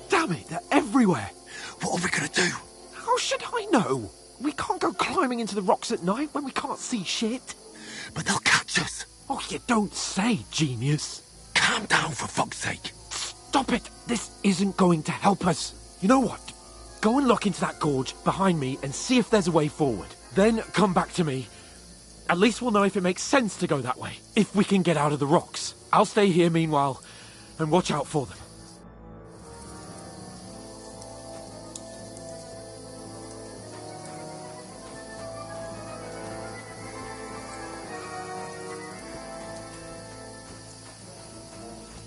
Damn it, they're everywhere! What are we gonna do? How should I know? We can't go climbing into the rocks at night when we can't see shit. But they'll catch us. Oh, you don't say, genius. Calm down, for fuck's sake. Stop it! This isn't going to help us. You know what? Go and look into that gorge behind me and see if there's a way forward. Then come back to me. At least we'll know if it makes sense to go that way. If we can get out of the rocks. I'll stay here meanwhile and watch out for them.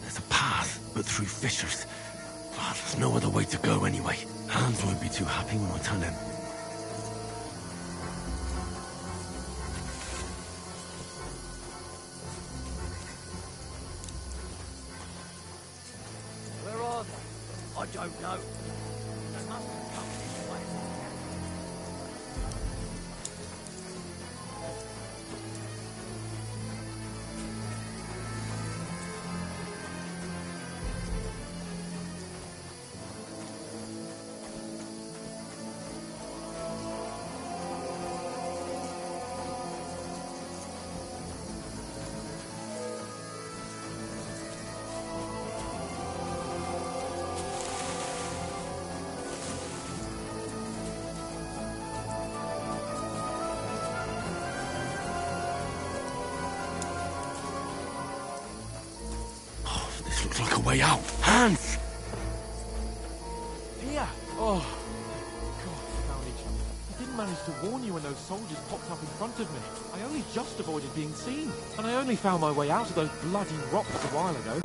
There's a path, but through fissures. Oh, there's no other way to go anyway. Hans won't be too happy when I tell him. Where are they? I don't know. They must have come this way. This looks like a way out. Hans! Here! Oh, God, we found each other. I didn't manage to warn you when those soldiers popped up in front of me. I only just avoided being seen. And I only found my way out of those bloody rocks a while ago.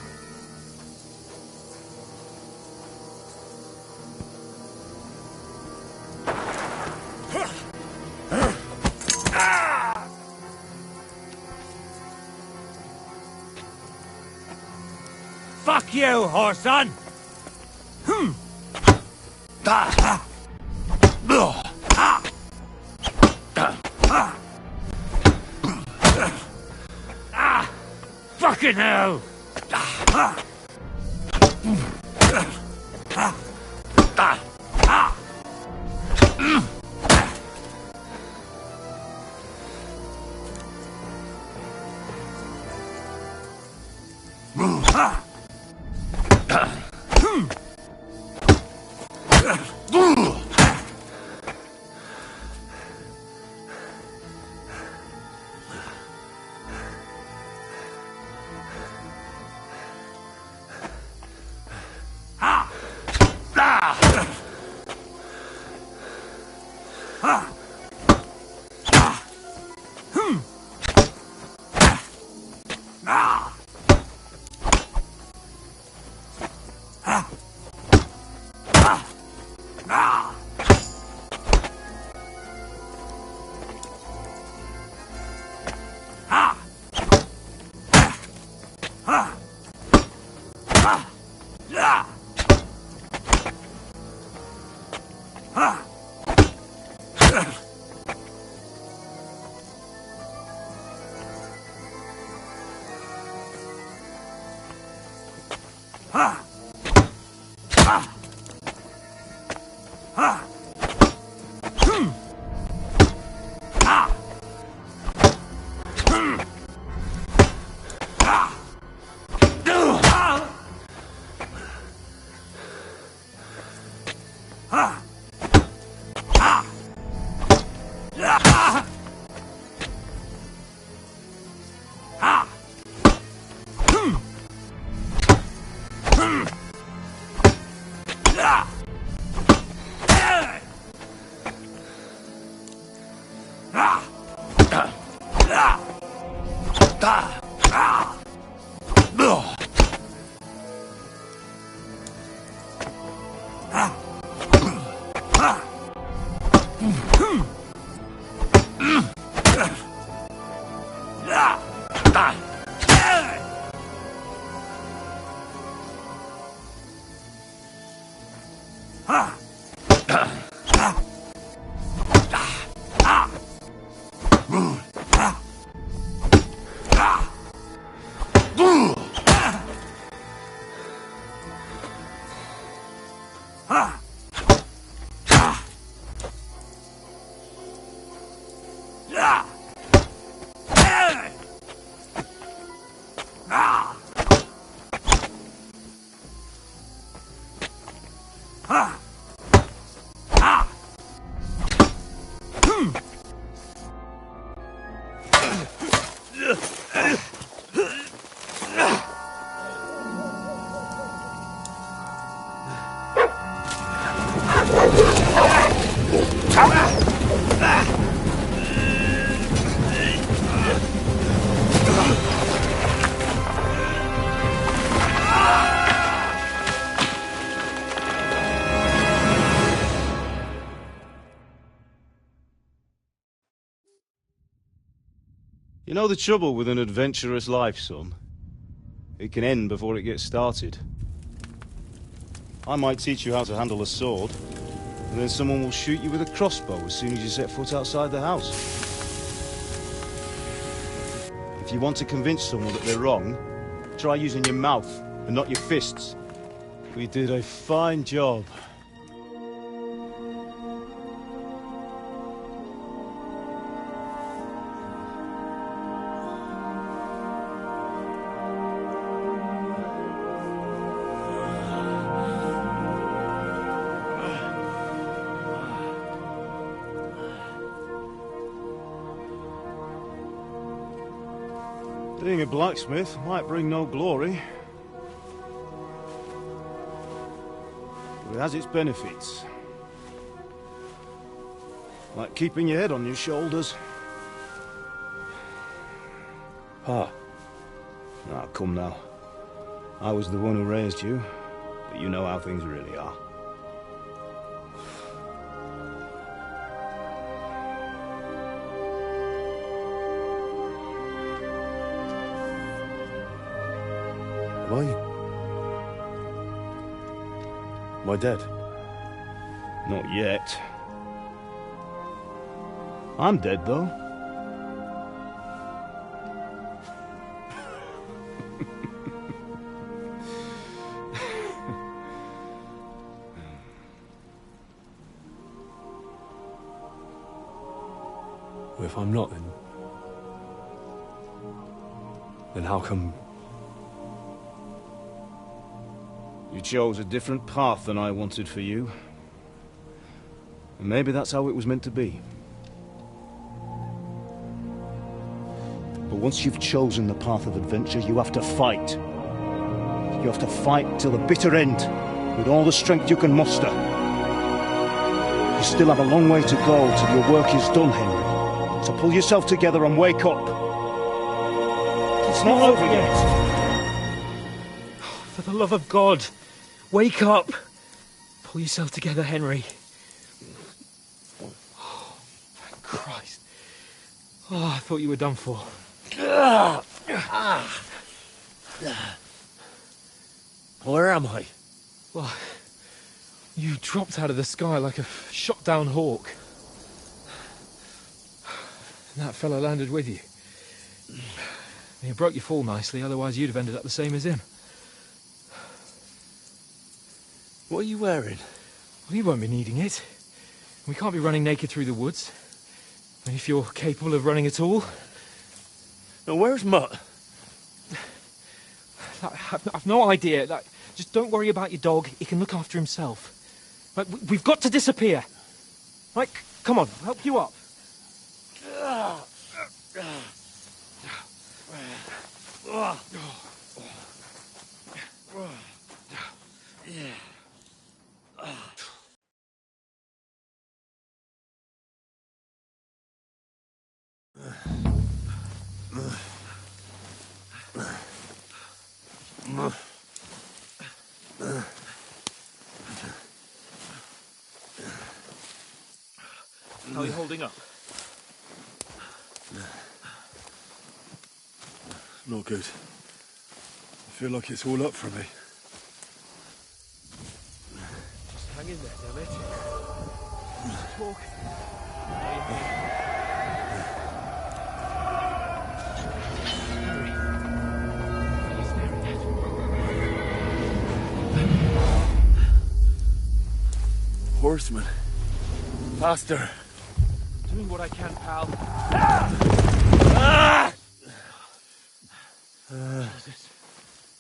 Fuck you, Horson! Fucking hell! You know the trouble with an adventurous life, son? It can end before it gets started. I might teach you how to handle a sword, and then someone will shoot you with a crossbow as soon as you set foot outside the house. If you want to convince someone that they're wrong, try using your mouth and not your fists. We did a fine job. Being a blacksmith might bring no glory, but it has its benefits. Like keeping your head on your shoulders. Pa. Ah, come now. I was the one who raised you, but you know how things really are. Am I dead? Not yet. I'm dead, though. Well, if I'm not, then how come... You chose a different path than I wanted for you. And maybe that's how it was meant to be. But once you've chosen the path of adventure, you have to fight. You have to fight till the bitter end, with all the strength you can muster. You still have a long way to go till your work is done, Henry. So pull yourself together and wake up. It's not over yet. For the love of God, wake up! Pull yourself together, Henry. Oh, thank Christ. Oh, I thought you were done for. Where am I? Well, you dropped out of the sky like a shot-down hawk. And that fella landed with you. And you broke your fall nicely, otherwise you'd have ended up the same as him. What are you wearing? Well, you won't be needing it. We can't be running naked through the woods. And if you're capable of running at all... Now, where's Mutt? I've no idea. Just don't worry about your dog. He can look after himself. Right, we've got to disappear. Right, come on, I'll help you up. How are you holding up? Not good. I feel like it's all up for me. Just hang in there, damn it. Talk. Horseman. Faster. Doing what I can, pal. Jesus,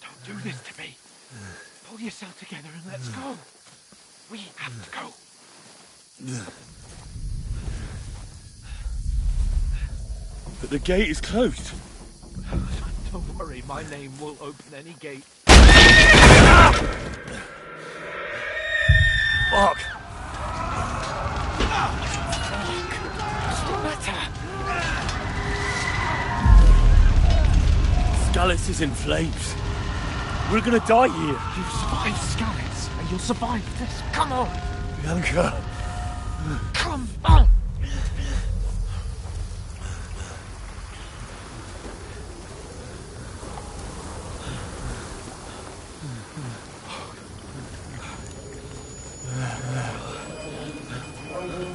don't do this to me. Pull yourself together and let's go. We have to go. But the gate is closed. Don't worry, my name will open any gate. Fuck! Scallis is in flames. We're gonna die here. You survived Scallis, and you'll survive this. Come on! Bianca. Come on!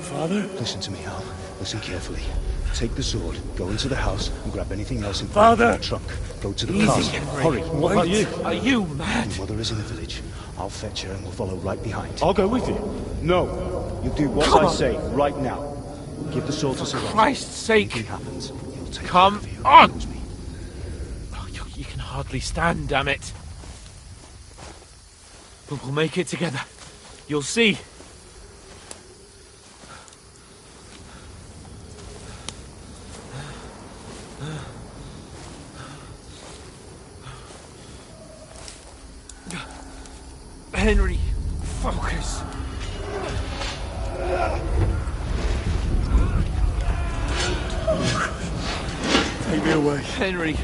Father? Listen to me, Al. Listen carefully. Take the sword, go into the house, and grab anything else in Father! the trunk. Go to the Easy, castle. Henry. Hurry. What are you? Are you mad? Your mother is in the village. I'll fetch her and we'll follow right behind. I'll go with you. No. You do what Come I on. say right now. Give the sword to Sir For Roger. Christ's sake! Anything happens, he'll take Come care of you. on! Knows me. Oh, you can hardly stand, damn it. But we'll make it together. You'll see. Henry, focus. Take me away. Henry,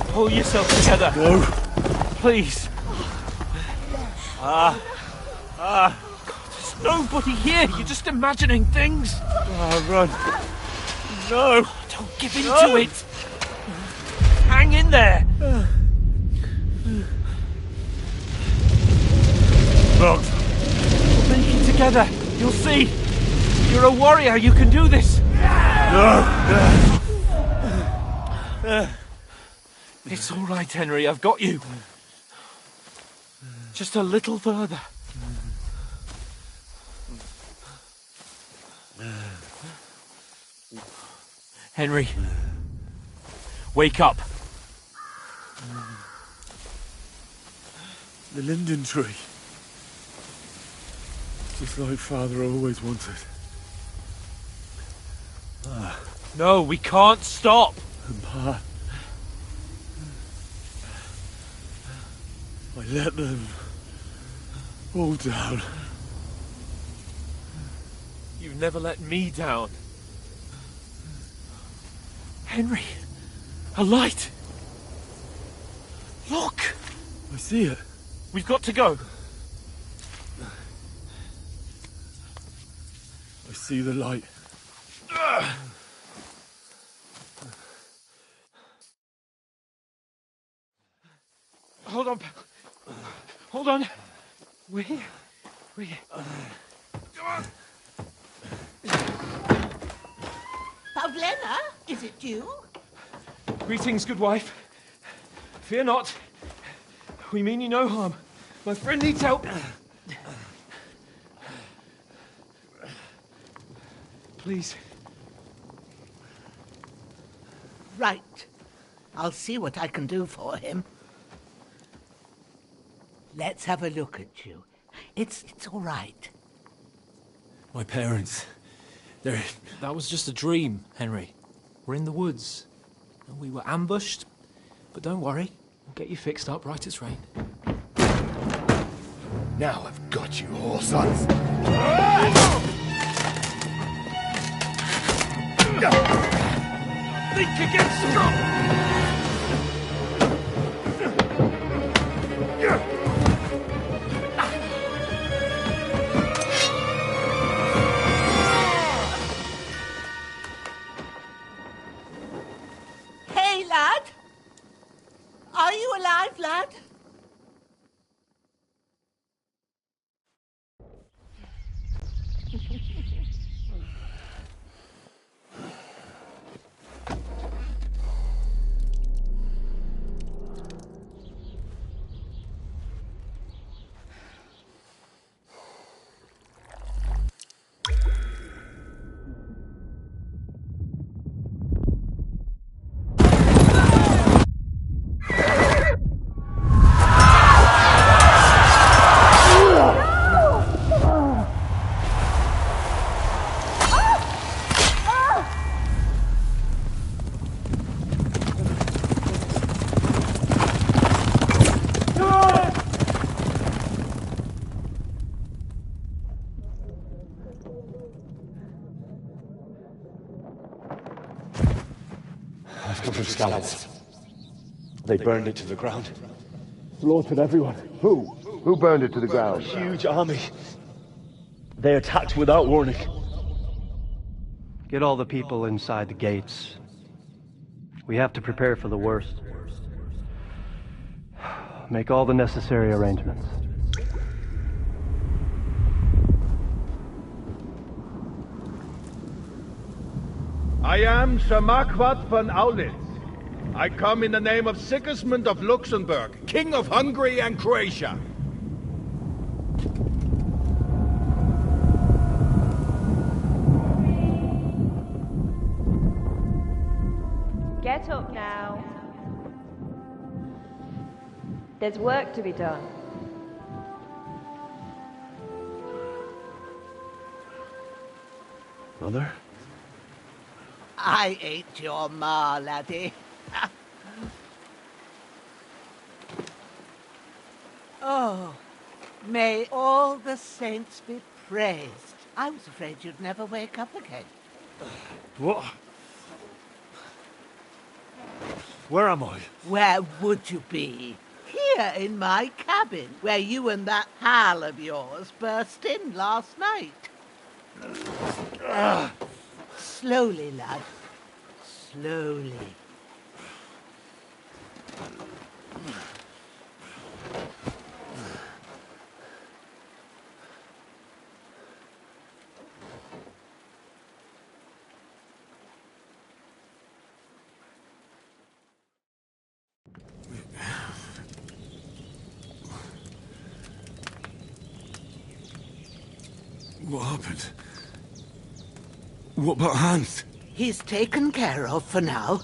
pull yourself together. No. Please. There's nobody here. You're just imagining things. Run. No. Don't give in to it. Hang in there. Look. We'll make it together. You'll see. You're a warrior. You can do this. No. It's all right, Henry. I've got you. Just a little further. Henry, wake up. The linden tree. Just like Father always wanted. No, we can't stop. And Pa. I let them all down. You've never let me down. Henry, a light. Look. I see it. We've got to go. I see the light. Hold on. Hold on. We're here. We're here. Come on. Pavlena, is it you? Greetings, good wife. Fear not. We mean you no harm. My friend needs help. Please. Right. I'll see what I can do for him. Let's have a look at you. It's all right. My parents, they're... That was just a dream, Henry. We're in the woods. And we were ambushed. But don't worry. We'll get you fixed up right as rain. Now I've got you, whore sons. Think again, strong. I've come from Scallops. They burned it to the ground. Slaughtered everyone. Who? Who burned it to the ground? A huge army. They attacked without warning. Get all the people inside the gates. We have to prepare for the worst. Make all the necessary arrangements. I am Sir Marquardt von Aulitz. I come in the name of Sigismund of Luxembourg, King of Hungary and Croatia. Get up now. There's work to be done. Mother? I ain't your ma, laddie. Oh, may all the saints be praised. I was afraid you'd never wake up again. What? Where am I? Where would you be? Here in my cabin, where you and that pal of yours burst in last night. Slowly, lad. Slowly. What happened? What about Hans? He's taken care of for now,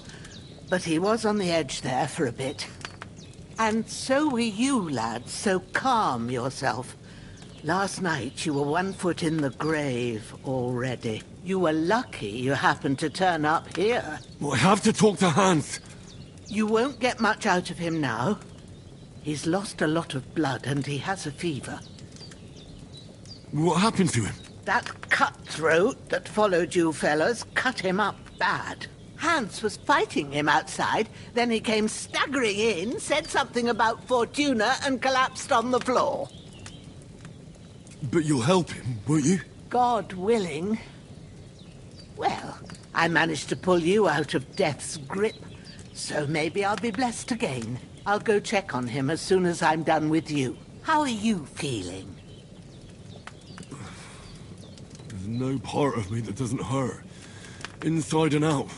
but he was on the edge there for a bit. And so were you, lad, so calm yourself. Last night you were 1 foot in the grave already. You were lucky you happened to turn up here. Well, I have to talk to Hans. You won't get much out of him now. He's lost a lot of blood and he has a fever. What happened to him? That cutthroat that followed you fellas cut him up bad. Hans was fighting him outside, then he came staggering in, said something about Fortuna and collapsed on the floor. But you'll help him, won't you? God willing. Well, I managed to pull you out of death's grip, so maybe I'll be blessed again. I'll go check on him as soon as I'm done with you. How are you feeling? There's no part of me that doesn't hurt. Inside and out.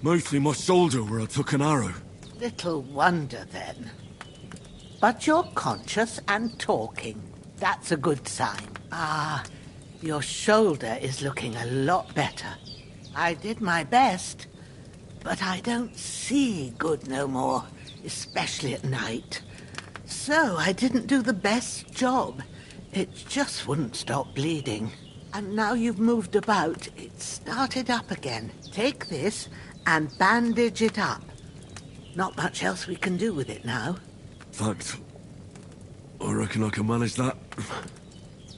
Mostly my shoulder where I took an arrow. Little wonder then. But you're conscious and talking. That's a good sign. Ah, your shoulder is looking a lot better. I did my best, but I don't see good no more, especially at night. So I didn't do the best job. It just wouldn't stop bleeding. And now you've moved about, it started up again. Take this and bandage it up. Not much else we can do with it now. Thanks. I reckon I can manage that.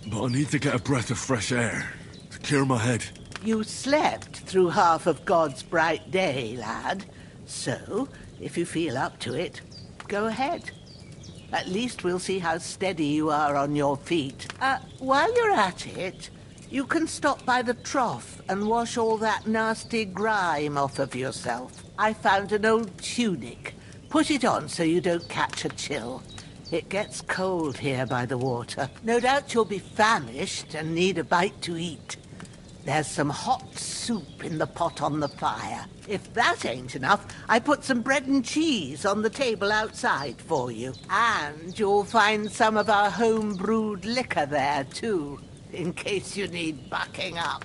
But I need to get a breath of fresh air to clear my head. You slept through half of God's bright day, lad. So, if you feel up to it, go ahead. At least we'll see how steady you are on your feet. While you're at it, you can stop by the trough and wash all that nasty grime off of yourself. I found an old tunic. Put it on so you don't catch a chill. It gets cold here by the water. No doubt you'll be famished and need a bite to eat. There's some hot soup in the pot on the fire. If that ain't enough, I put some bread and cheese on the table outside for you. And you'll find some of our home-brewed liquor there, too, in case you need bucking up.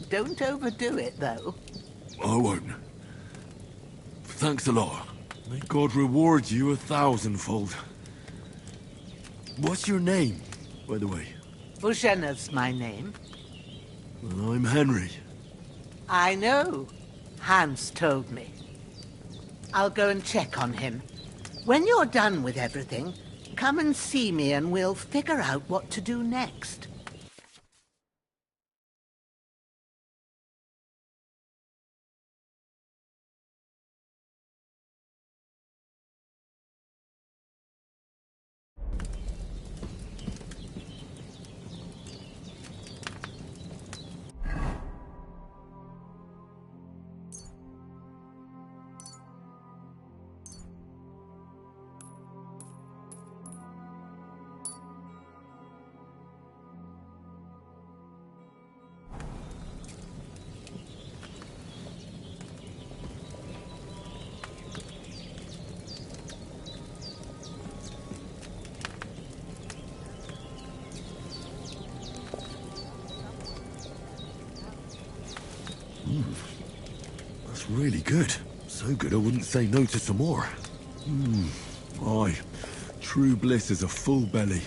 Don't overdo it, though. I won't. Thanks a lot. May God reward you 1,000-fold. What's your name, by the way? Boženna's my name. Well, I'm Henry. I know. Hans told me. I'll go and check on him. When you're done with everything, come and see me and we'll figure out what to do next. That's really good. So good I wouldn't say no to some more. Aye. True bliss is a full belly.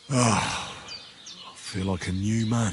I feel like a new man.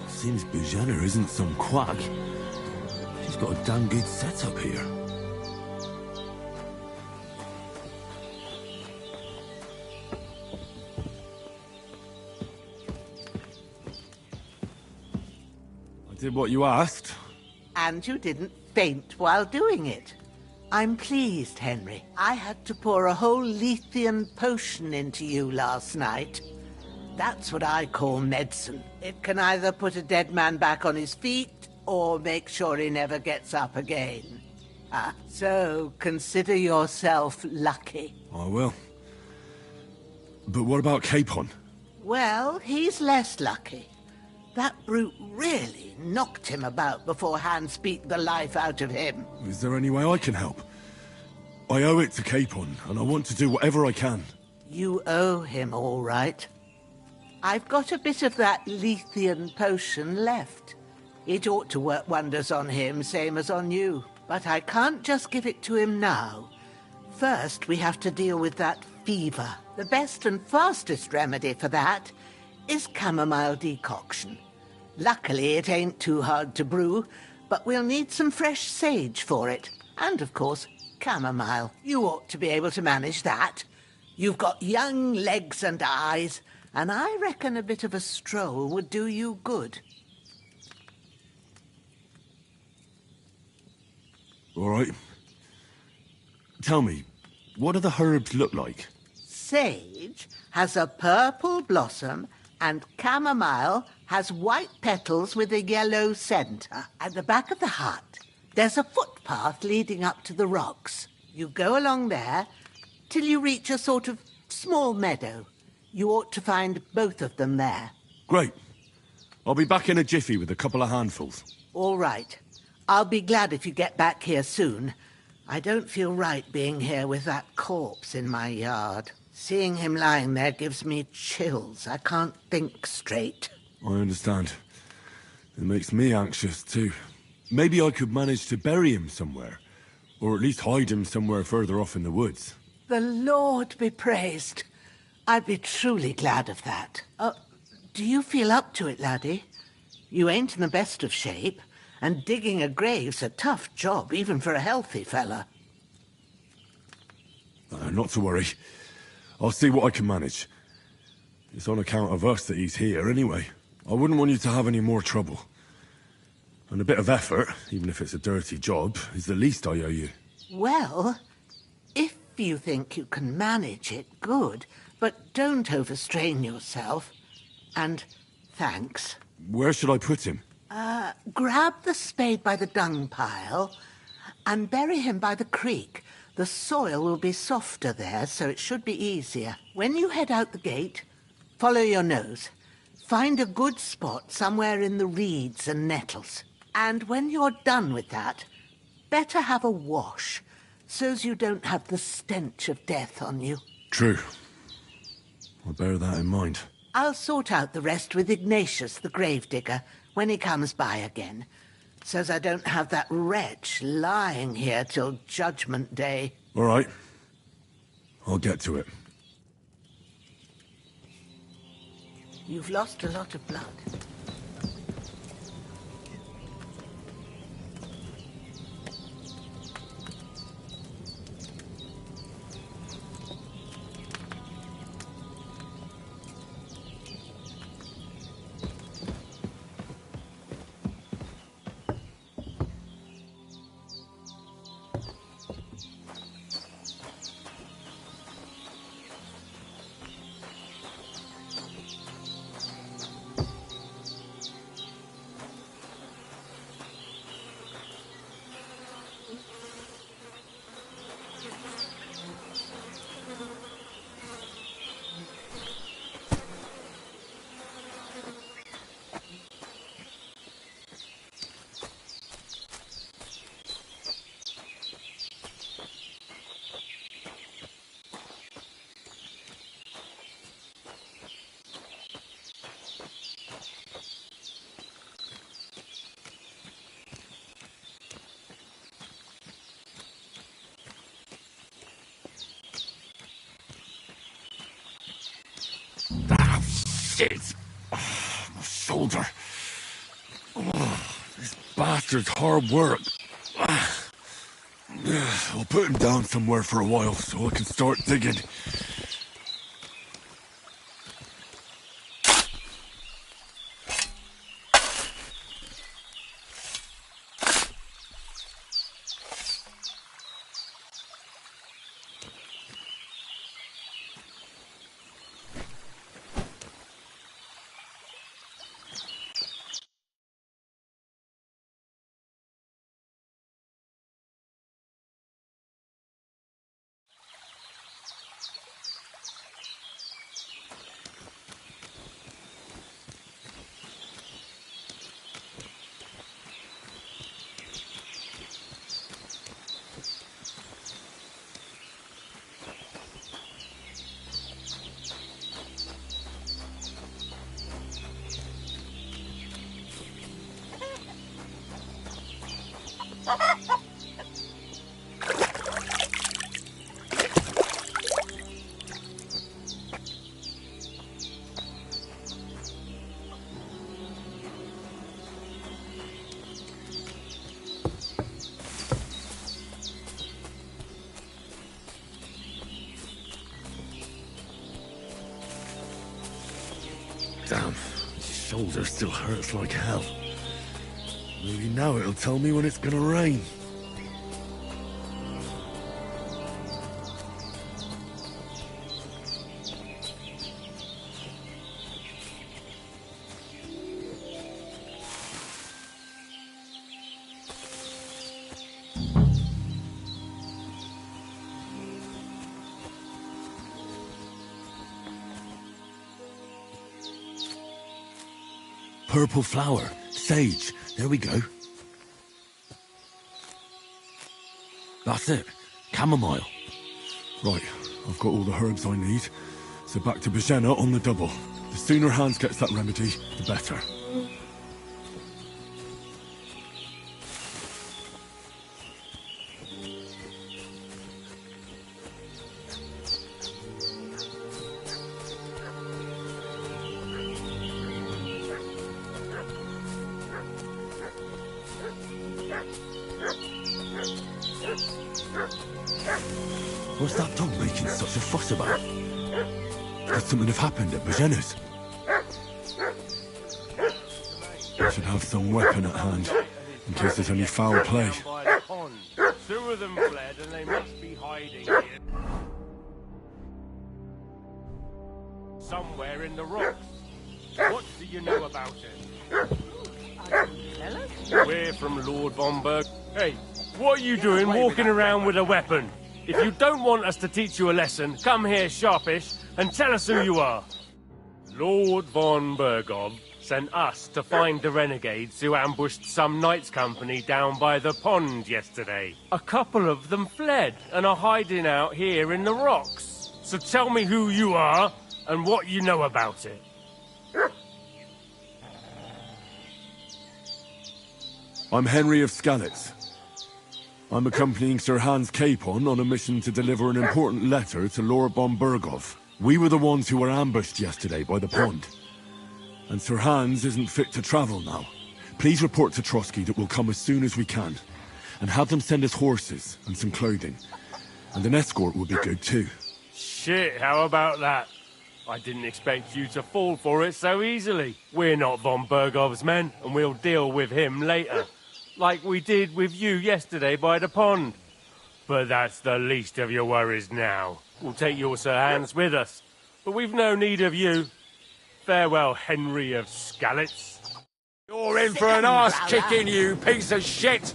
Seems Boženna isn't some quack. She's got a damn good setup here. I did what you asked. And you didn't faint while doing it. I'm pleased, Henry. I had to pour a whole Lethean potion into you last night. That's what I call medicine. It can either put a dead man back on his feet or make sure he never gets up again. So consider yourself lucky. I will. But what about Capon? Well, he's less lucky. That brute really knocked him about before Hans beat the life out of him. Is there any way I can help? I owe it to Capon, and I want to do whatever I can. You owe him, all right. I've got a bit of that Lethean potion left. It ought to work wonders on him, same as on you. But I can't just give it to him now. First, we have to deal with that fever. The best and fastest remedy for that is chamomile decoction. Luckily, it ain't too hard to brew, but we'll need some fresh sage for it. And, of course, chamomile. You ought to be able to manage that. You've got young legs and eyes, and I reckon a bit of a stroll would do you good. All right. Tell me, what do the herbs look like? Sage has a purple blossom, and chamomile has white petals with a yellow centre. At the back of the hut, there's a footpath leading up to the rocks. You go along there till you reach a sort of small meadow. You ought to find both of them there. Great. I'll be back in a jiffy with a couple of handfuls. All right. I'll be glad if you get back here soon. I don't feel right being here with that corpse in my yard. Seeing him lying there gives me chills. I can't think straight. I understand. It makes me anxious, too. Maybe I could manage to bury him somewhere. Or at least hide him somewhere further off in the woods. The Lord be praised. I'd be truly glad of that. Do you feel up to it, laddie? You ain't in the best of shape, and digging a grave's a tough job, even for a healthy fella. Not to worry. I'll see what I can manage. It's on account of us that he's here, anyway. I wouldn't want you to have any more trouble. And a bit of effort, even if it's a dirty job, is the least I owe you. Well, if you think you can manage it, good. But don't overstrain yourself. And thanks. Where should I put him? Grab the spade by the dung pile and bury him by the creek. The soil will be softer there, so it should be easier. When you head out the gate, follow your nose. Find a good spot somewhere in the reeds and nettles. And when you're done with that, better have a wash, so's you don't have the stench of death on you. True. I'll bear that in mind. I'll sort out the rest with Ignatius, the gravedigger, when he comes by again, so's I don't have that wretch lying here till Judgment Day. All right. I'll get to it. You've lost a lot of blood. Shit! My shoulder. This bastard's hard work. I'll put him down somewhere for a while so I can start digging. Damn, his shoulder still hurts like hell. Maybe now it'll tell me when it's gonna rain. Purple flower, sage, there we go. That's it, chamomile. Right, I've got all the herbs I need, so back to Bajena on the double. The sooner Hans gets that remedy, the better. What's that dog making such a fuss about? Could something have happened at Bajena's? I should have some weapon at hand, in case there's any foul play. Two of them fled and they must be hiding here. Somewhere in the rocks. What do you know about it? We're from Lord von Berg. Hey, what are you doing walking around with a weapon? If you don't want us to teach you a lesson, come here, Sharpish, and tell us who you are. Lord von Bergov sent us to find the renegades who ambushed some knights' company down by the pond yesterday. A couple of them fled and are hiding out here in the rocks. So tell me who you are and what you know about it. I'm Henry of Skalitz. I'm accompanying Sir Hans Capon on a mission to deliver an important letter to Lord von Bergov. We were the ones who were ambushed yesterday by the pond. And Sir Hans isn't fit to travel now. Please report to Trotsky that we'll come as soon as we can. And have them send us horses and some clothing. And an escort would be good too. Shit, how about that? I didn't expect you to fall for it so easily. We're not von Bergov's men, and we'll deal with him later. Like we did with you yesterday by the pond. But that's the least of your worries now. We'll take your Sir Hans with us. But we've no need of you. Farewell, Henry of Skalitz. You're in for an arse-kicking, you piece of shit!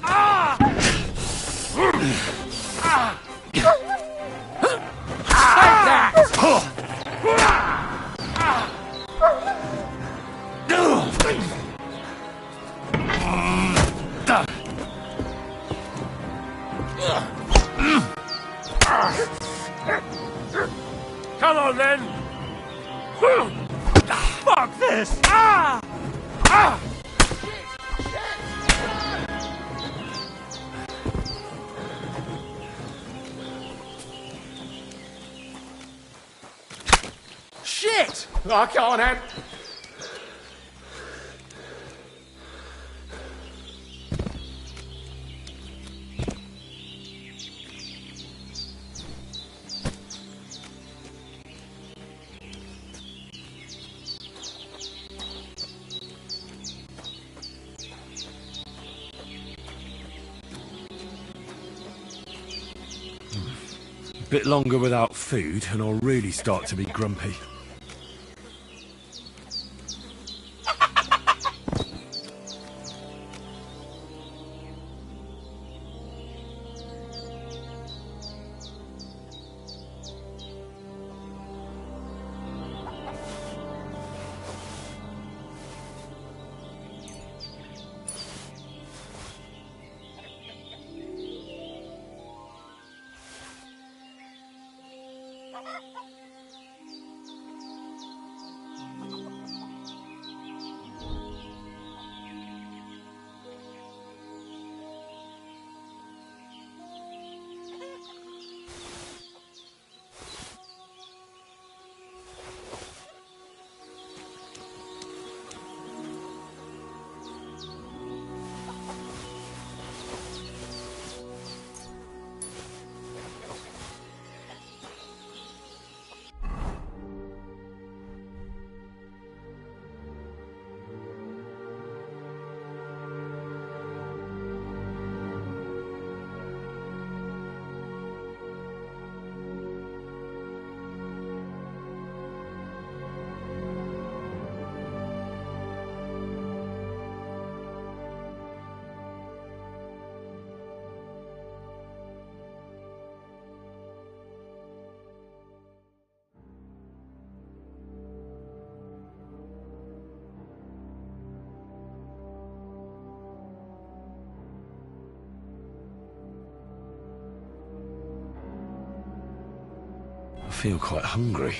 Ah! Ah! Take that! Come on then! Fuck this! Ah! Ah! Shit! I can't have... A bit longer without food and I'll really start to be grumpy. feel quite hungry.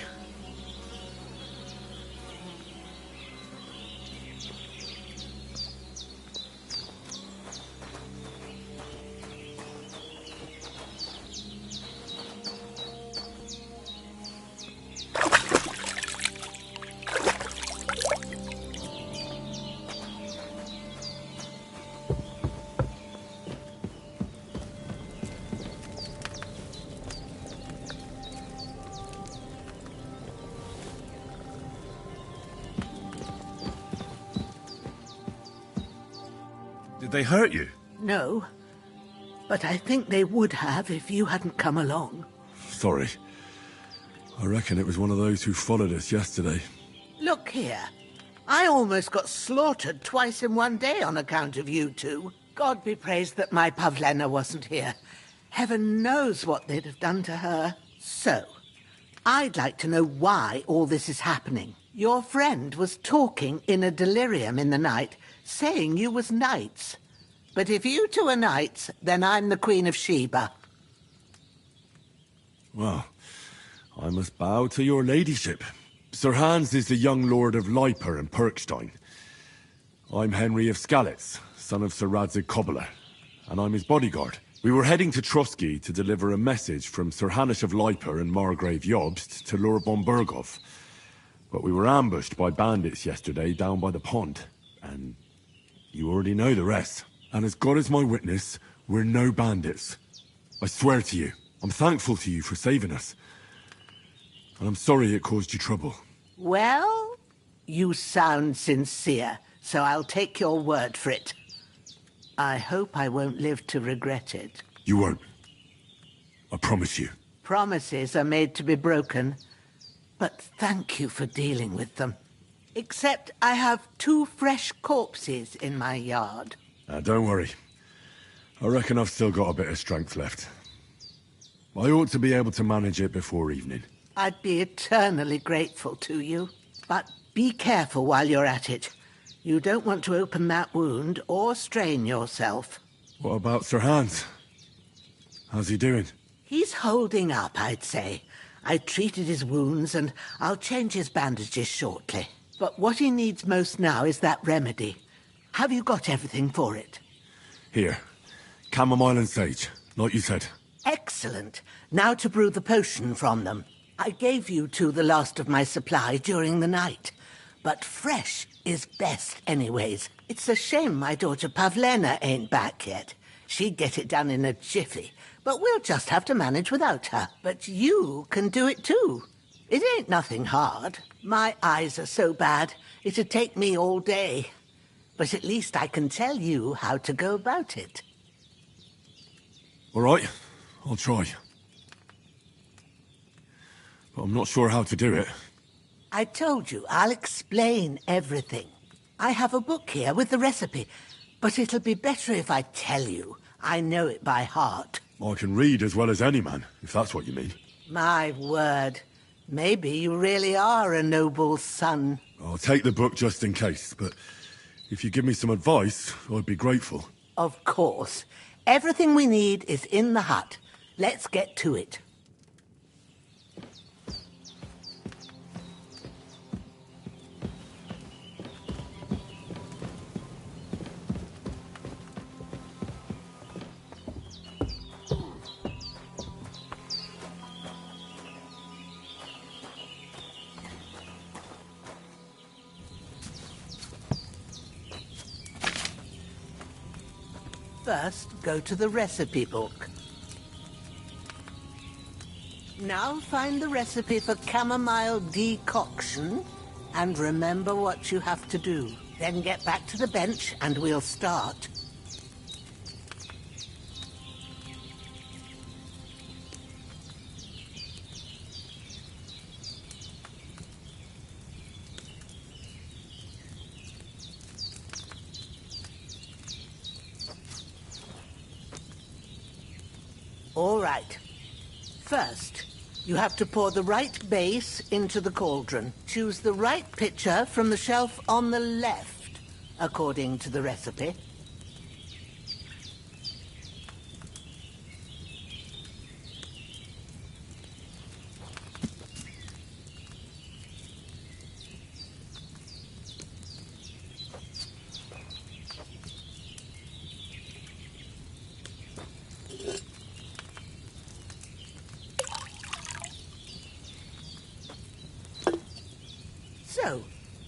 Did they hurt you? No, but I think they would have if you hadn't come along. Sorry. I reckon it was one of those who followed us yesterday. Look here. I almost got slaughtered twice in one day on account of you two. God be praised that my Pavlena wasn't here. Heaven knows what they'd have done to her. So, I'd like to know why all this is happening. Your friend was talking in a delirium in the night, saying you was knights. But if you two are knights, then I'm the Queen of Sheba. Well, I must bow to your ladyship. Sir Hans is the young lord of Leiper and Perkstein. I'm Henry of Skalitz, son of Sir Radzig Cobbler, and I'm his bodyguard. We were heading to Trotsky to deliver a message from Sir Hanush of Leiper and Margrave Jobst to Lord von Berghoff. But we were ambushed by bandits yesterday down by the pond, and you already know the rest. And as God is my witness, we're no bandits. I swear to you, I'm thankful to you for saving us. And I'm sorry it caused you trouble. Well, you sound sincere, so I'll take your word for it. I hope I won't live to regret it. You won't. I promise you. Promises are made to be broken, but thank you for dealing with them. Except I have 2 fresh corpses in my yard. Don't worry. I reckon I've still got a bit of strength left. I ought to be able to manage it before evening. I'd be eternally grateful to you. But be careful while you're at it. You don't want to open that wound or strain yourself. What about Sir Hans? How's he doing? He's holding up, I'd say. I treated his wounds and I'll change his bandages shortly. But what he needs most now is that remedy. Have you got everything for it? Here. Chamomile and sage, like you said. Excellent. Now to brew the potion from them. I gave you two the last of my supply during the night. But fresh is best anyways. It's a shame my daughter Pavlena ain't back yet. She'd get it done in a jiffy. But we'll just have to manage without her. But you can do it too. It ain't nothing hard. My eyes are so bad, it'd take me all day. But at least I can tell you how to go about it. All right, I'll try. But I'm not sure how to do it. I told you, I'll explain everything. I have a book here with the recipe, but it'll be better if I tell you. I know it by heart. I can read as well as any man, if that's what you mean. My word. Maybe you really are a noble son. I'll take the book just in case, but if you give me some advice, I'd be grateful. Of course. Everything we need is in the hut. Let's get to it. First, go to the recipe book. Now find the recipe for chamomile decoction, and remember what you have to do. Then get back to the bench, and we'll start. All right. First, you have to pour the right base into the cauldron. Choose the right pitcher from the shelf on the left, according to the recipe.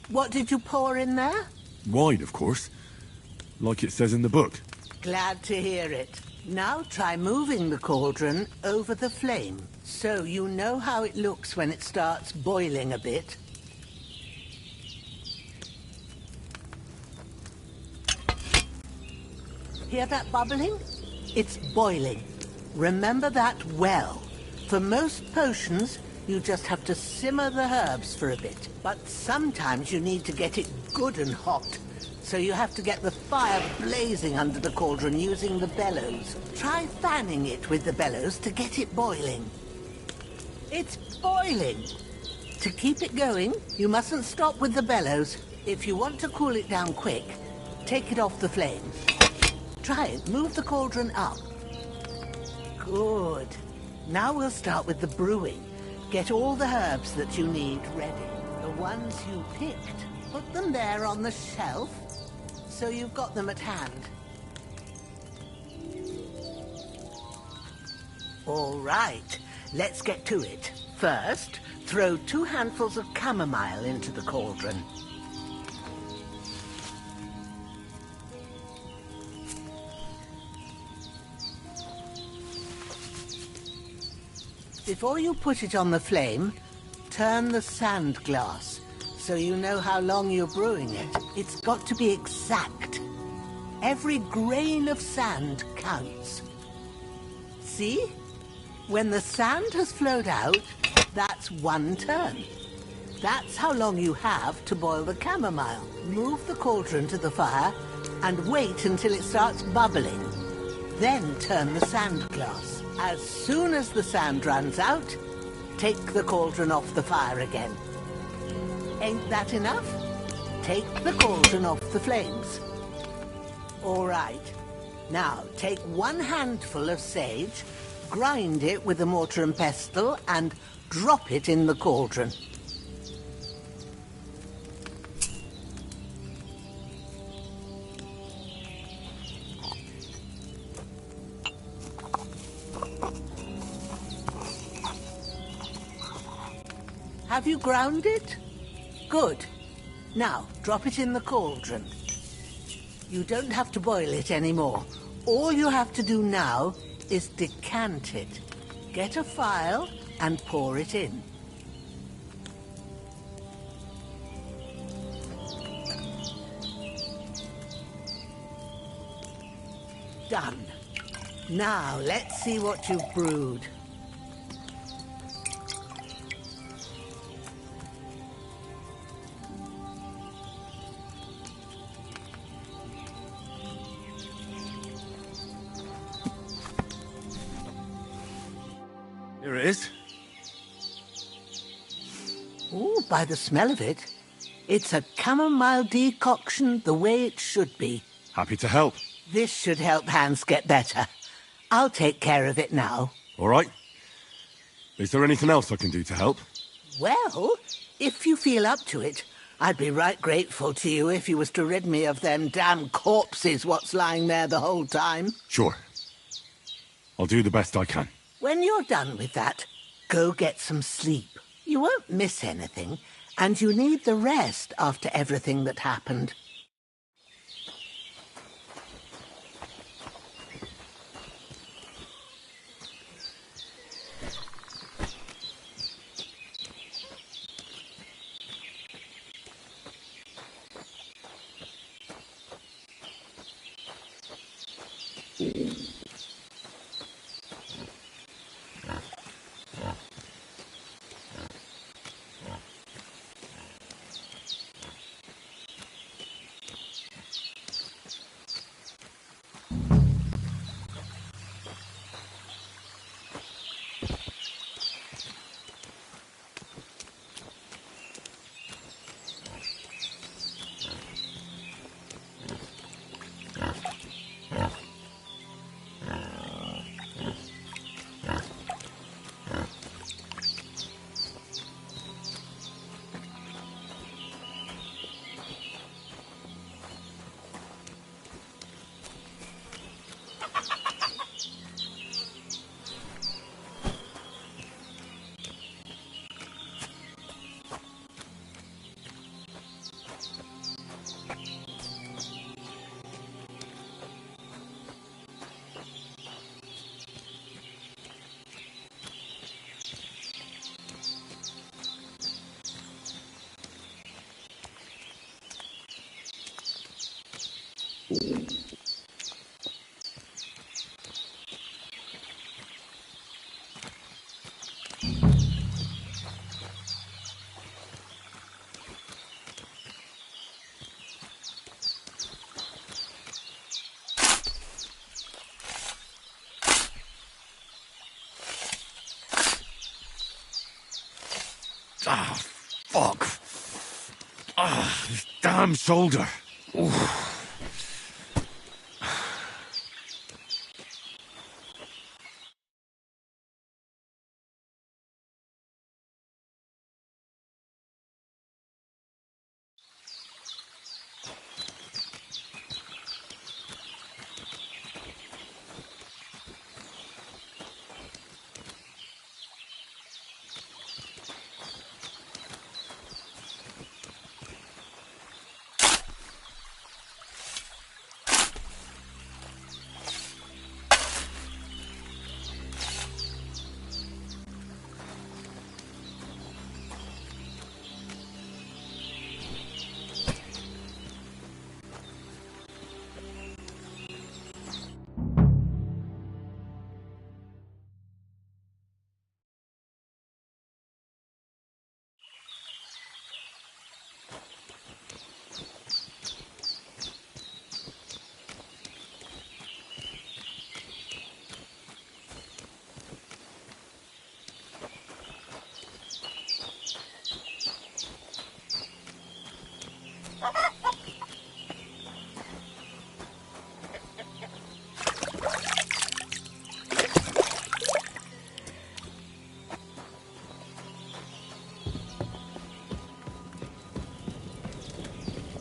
What did you pour in there? Wine, of course. Like it says in the book. Glad to hear it. Now try moving the cauldron over the flame, so you know how it looks when it starts boiling a bit. Hear that bubbling? It's boiling. Remember that well. For most potions, you just have to simmer the herbs for a bit. But sometimes you need to get it good and hot. So you have to get the fire blazing under the cauldron using the bellows. Try fanning it with the bellows to get it boiling. It's boiling. To keep it going, you mustn't stop with the bellows. If you want to cool it down quick, take it off the flames. Try it. Move the cauldron up. Good. Now we'll start with the brewing. Get all the herbs that you need ready. The ones you picked, put them there on the shelf, so you've got them at hand. All right, let's get to it. First, throw 2 handfuls of chamomile into the cauldron. Before you put it on the flame, turn the sand glass, so you know how long you're brewing it. It's got to be exact. Every grain of sand counts. See? When the sand has flowed out, that's 1 turn. That's how long you have to boil the chamomile. Move the cauldron to the fire and wait until it starts bubbling. Then turn the sand glass. As soon as the sand runs out, take the cauldron off the fire again. Ain't that enough? Take the cauldron off the flames. All right. Now, take 1 handful of sage, grind it with a mortar and pestle, and drop it in the cauldron. Have you ground it? Good. Now, drop it in the cauldron. You don't have to boil it anymore. All you have to do now is decant it. Get a phial and pour it in. Done. Now, let's see what you've brewed. Here it is. Ooh, by the smell of it, it's a chamomile decoction the way it should be. Happy to help. This should help Hans get better. I'll take care of it now. All right. Is there anything else I can do to help? Well, if you feel up to it, I'd be right grateful to you if you was to rid me of them damn corpses what's lying there the whole time. Sure. I'll do the best I can. When you're done with that, go get some sleep. You won't miss anything, and you need the rest after everything that happened. Ah, fuck. Ah, this damn shoulder. Oof.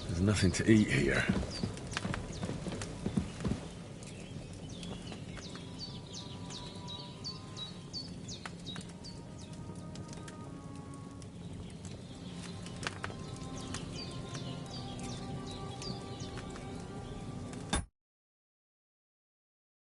There's nothing to eat here.